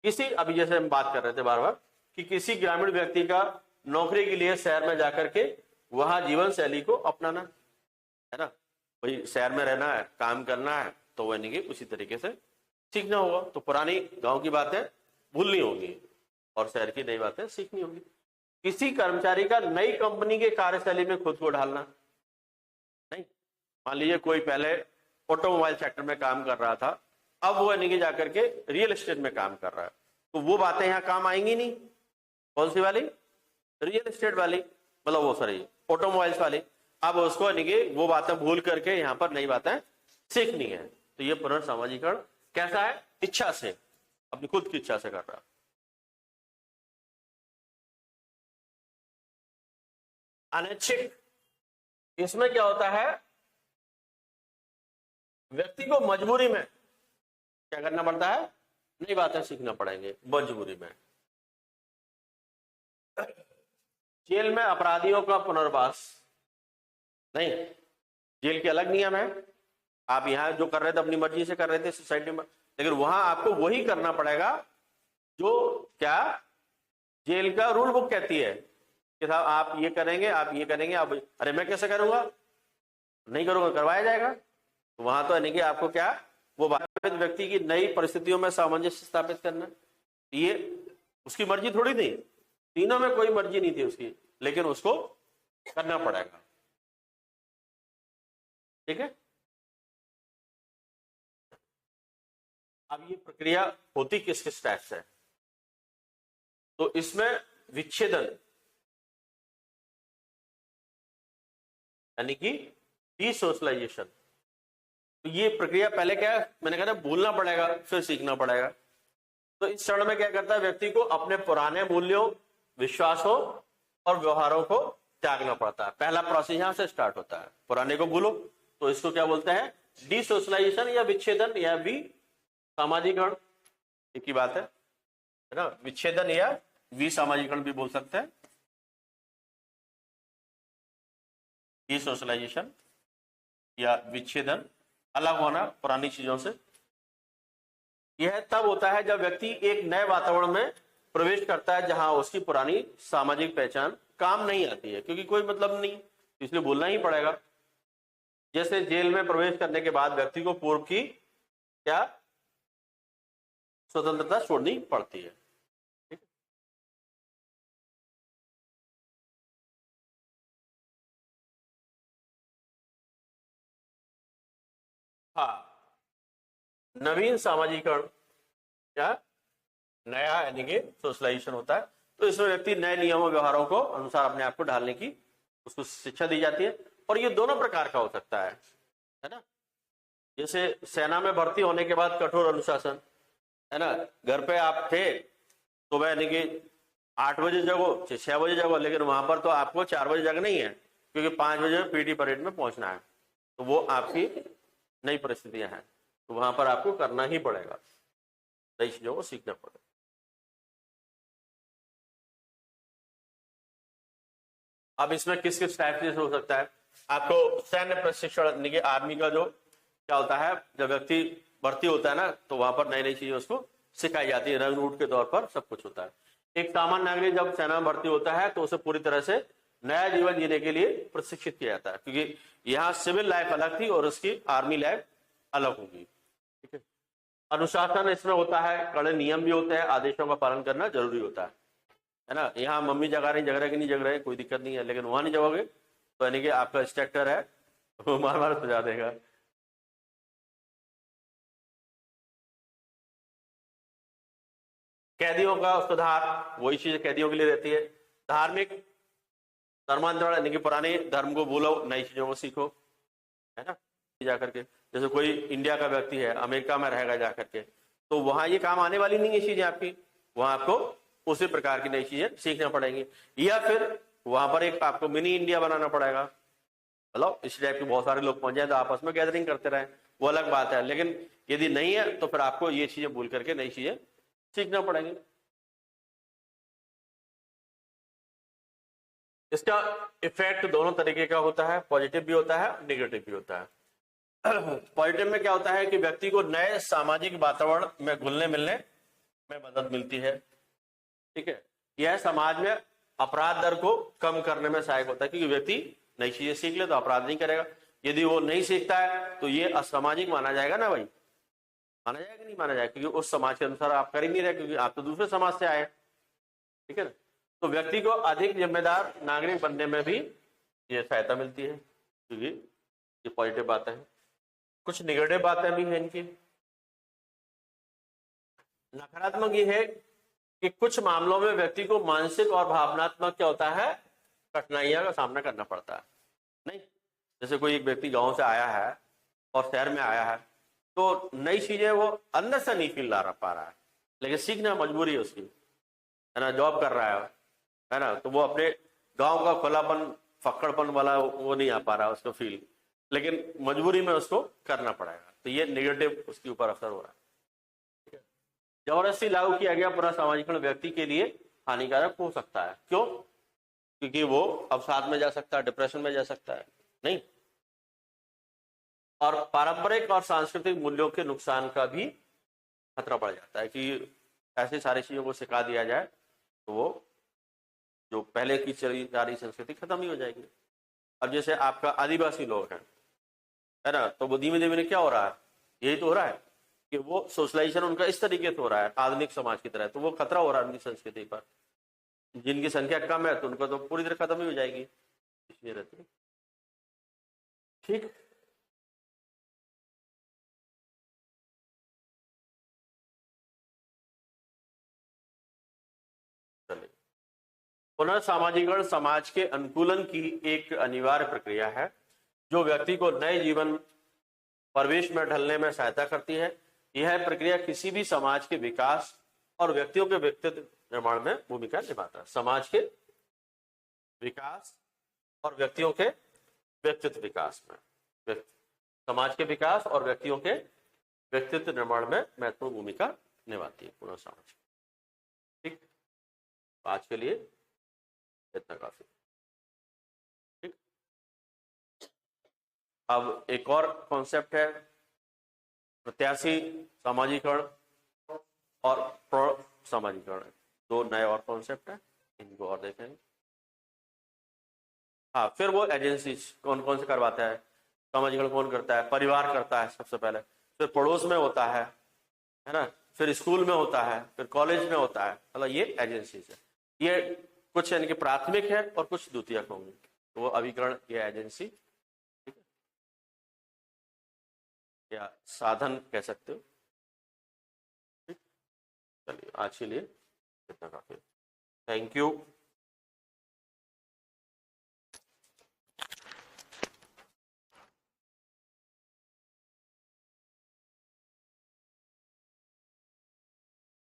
किसी, अभी जैसे हम बात कर रहे थे बार बार कि किसी ग्रामीण व्यक्ति का नौकरी के लिए शहर में जाकर के वहां जीवन शैली को अपनाना है ना, भाई शहर में रहना है, काम करना है, तो वो यानी कि उसी तरीके से सीखना होगा। तो पुरानी गांव की बातें भूलनी होगी और शहर की नई बातें सीखनी होगी। किसी कर्मचारी का नई कंपनी के कार्यशैली में खुद को ढालना नहीं, मान लीजिए कोई पहले ऑटोमोबाइल सेक्टर में काम कर रहा था, अब वो यानी कि जाकर के रियल एस्टेट में काम कर रहा है, तो वो बातें यहाँ काम आएंगी नहीं। कौन सी वाली, रियल एस्टेट वाली, मतलब वो सॉरी ऑटोमोबाइल्स वाली। अब उसको यानी कि वो बातें भूल करके यहाँ पर नई बातें सीखनी है। तो ये पुनर्सामाजिकरण कैसा है, इच्छा से, अपनी खुद की इच्छा से कर रहा है। अनैच्छिक, इसमें क्या होता है, व्यक्ति को मजबूरी में क्या करना पड़ता है, नई बातें सीखना पड़ेंगे मजबूरी में। जेल में अपराधियों का पुनर्वास नहीं, जेल के अलग नियम है। आप यहाँ जो कर रहे थे अपनी मर्जी से कर रहे थे सोसाइटी में, लेकिन वहां आपको वही करना पड़ेगा जो क्या जेल का रूल बुक कहती है कि साहब आप ये करेंगे, आप ये करेंगे, आप, अरे मैं कैसे करूंगा, नहीं करूंगा, करवाया जाएगा। तो वहां तो यानी कि आपको क्या, वो बाधित व्यक्ति की नई परिस्थितियों में सामंजस्य स्थापित करना, ये उसकी मर्जी थोड़ी थी, तीनों में कोई मर्जी नहीं थी उसकी, लेकिन उसको करना पड़ेगा। ठीक है। अब ये प्रक्रिया होती किस किस टाइप से, तो इसमें विच्छेदन यानी कि डीसोशलाइजेशन, तो ये प्रक्रिया पहले क्या है, मैंने कहा था भूलना पड़ेगा फिर सीखना पड़ेगा। तो इस चरण में क्या करता है, व्यक्ति को अपने पुराने मूल्यों, विश्वासों और व्यवहारों को त्यागना पड़ता है। पहला प्रोसेस यहां से स्टार्ट होता है, पुराने को भूलो, तो इसको क्या बोलते हैं, डीसोशलाइजेशन या विच्छेदन या भी सामाजिकरण, एक ही बात है ना, विच्छेदन या विसामाजिकरण भी बोल सकते हैं। डीसोशलाइजेशन या विच्छेदन, अलग होना पुरानी चीजों से। यह तब होता है जब व्यक्ति एक नए वातावरण में प्रवेश करता है जहां उसकी पुरानी सामाजिक पहचान काम नहीं आती है, क्योंकि कोई मतलब नहीं, इसलिए बोलना ही पड़ेगा। जैसे जेल में प्रवेश करने के बाद व्यक्ति को पूर्व की क्या स्वतंत्रता छोड़नी पड़ती है। ठीक? हाँ, नवीन सामाजिकरण क्या, नया यानी कि सोशलाइजेशन होता है। तो इसमें व्यक्ति नए नियमों व्यवहारों को अनुसार अपने आप को ढालने की उसको शिक्षा दी जाती है, और ये दोनों प्रकार का हो सकता है ना। जैसे सेना में भर्ती होने के बाद कठोर अनुशासन, है ना। घर पे आप थे सुबह यानी कि 8 बजे जगो 6 बजे जगो, लेकिन वहां पर तो आपको 4 बजे जगना ही है, क्योंकि 5 बजे पीटी परेड में पहुंचना है। तो वो आपकी नई परिस्थितियां हैं, तो वहां पर आपको करना ही पड़ेगा, नई चीजों को सीखना पड़ेगा। अब इसमें किस किस टाइप से हो सकता है, आपको सैन्य प्रशिक्षण यानी कि आर्मी का जो क्या होता है, जब व्यक्ति भर्ती होता है ना, तो वहां पर नई नई चीजें उसको सिखाई जाती है, रंग रूट के तौर पर सब कुछ होता है। एक सामान्य नागरिक जब सेना में भर्ती होता है तो उसे पूरी तरह से नया जीवन जीने के लिए प्रशिक्षित किया जाता है, क्योंकि यहाँ सिविल लाइफ अलग थी और उसकी आर्मी लाइफ अलग होगी। ठीक है, अनुशासन इसमें होता है, कड़े नियम भी होते हैं, आदेशों का पालन करना जरूरी होता है ना। यहाँ मम्मी जगा रही, जग रहे कि नहीं जग रहे कोई दिक्कत नहीं है, लेकिन वहां नहीं जगोगे तो यानी कि आपका इंस्ट्रक्टर है वो मार मार सजा देगा। कैदियों का सुधार, वही चीज कैदियों के लिए रहती है। धार्मिक धर्मांतरण यानी कि पुराने धर्म को भूलो, नई चीजों को सीखो, है ना। जाकर के जैसे कोई इंडिया का व्यक्ति है, अमेरिका में रहेगा जाकर के, तो वहां ये काम आने वाली नहीं है चीजें आपकी, वहां आपको उसी प्रकार की नई चीजें सीखना पड़ेंगी, या फिर वहां पर एक आपको मिनी इंडिया बनाना पड़ेगा। मतलब इस टाइप के बहुत सारे लोग पहुंच जाए तो आपस में गैदरिंग करते रहे, वो अलग बात है, लेकिन यदि नहीं है तो फिर आपको ये चीजें भूल करके नई चीजें सीखना पड़ेंगी। इसका इफेक्ट दोनों तरीके का होता है, पॉजिटिव भी होता है, नेगेटिव भी होता है। पॉजिटिव में क्या होता है कि व्यक्ति को नए सामाजिक वातावरण में घुलने मिलने में मदद मिलती है। ठीक है, यह समाज में अपराध दर को कम करने में सहायक होता है, क्योंकि व्यक्ति नई चीजें सीख ले तो अपराध नहीं करेगा। यदि वो नहीं सीखता है तो ये असामाजिक माना जाएगा ना भाई, माना जाएगा नहीं माना जाएगा, क्योंकि उस समाज के अनुसार आप कर ही नहीं रहे, क्योंकि आप तो दूसरे समाज से आए। ठीक है ना, तो व्यक्ति को अधिक जिम्मेदार नागरिक बनने में भी ये सहायता मिलती है, क्योंकि ये पॉजिटिव बातें हैं। कुछ निगेटिव बातें भी हैं इनकी। नकारात्मक ये है कि कुछ मामलों में व्यक्ति को मानसिक और भावनात्मक क्या होता है, कठिनाइयों का सामना करना पड़ता है। नहीं, जैसे कोई एक व्यक्ति गांव से आया है और शहर में आया है, तो नई चीजें वो अंदर से नहीं फील ला पा रहा है, लेकिन सीखना मजबूरी है उसकी, है ना। जॉब कर रहा है ना, तो वो अपने गांव का खुलापन फक्कड़पन वाला वो नहीं आ पा रहा उसको फील, लेकिन मजबूरी में उसको करना पड़ेगा, तो ये नेगेटिव उसके ऊपर असर हो रहा है। जबरदस्ती लागू किया गया पूरा सामाजिकरण व्यक्ति के लिए हानिकारक हो सकता है। क्यों? क्योंकि वो अवसाद में जा सकता है, डिप्रेशन में जा सकता है, नहीं। और पारंपरिक और सांस्कृतिक मूल्यों के नुकसान का भी खतरा बढ़ जाता है कि ऐसी सारी चीजों को सिखा दिया जाए तो वो जो पहले की चली जा रही संस्कृति खत्म ही हो जाएगी। अब जैसे आपका आदिवासी लोग हैं, है ना, तो वो धीमे धीमे क्या हो रहा है, यही तो हो रहा है कि वो सोशलाइजेशन उनका इस तरीके से हो रहा है आधुनिक समाज की तरह, तो वो खतरा हो रहा है उनकी संस्कृति पर। जिनकी संख्या कम है तो उनको तो पूरी तरह खत्म ही हो जाएगी, इसलिए रहती है। ठीक, चलिए। पुनर्सामाजिकरण समाज के अनुकूलन की एक अनिवार्य प्रक्रिया है जो व्यक्ति को नए जीवन परिवेश में ढलने में सहायता करती है। यह प्रक्रिया किसी भी समाज के विकास और व्यक्तियों के व्यक्तित्व निर्माण में भूमिका निभाता है। समाज के विकास और व्यक्तियों के व्यक्तित्व विकास में, समाज के विकास और व्यक्तियों के व्यक्तित्व निर्माण में महत्वपूर्ण भूमिका निभाती है पुनः समाज। ठीक, आज के लिए इतना काफी। ठीक, अब एक और कॉन्सेप्ट है प्रत्याशी सामाजिकरण और प्र सामाजिकरण, दो नए और कॉन्सेप्ट है, इनको और देखेंगे। हाँ, फिर वो एजेंसी कौन कौन से करवाता है, सामाजिकरण कौन करता है, परिवार करता है सबसे पहले, फिर पड़ोस में होता है ना, फिर स्कूल में होता है, फिर कॉलेज में होता है, मतलब ये एजेंसीज है। ये कुछ यानी कि प्राथमिक है और कुछ द्वितीयक होंगे, तो वो अभिकरण या एजेंसी, ठीक है, या साधन कह सकते हो। ठीक, चलिए आज के लिए इतना काफी, थैंक यू।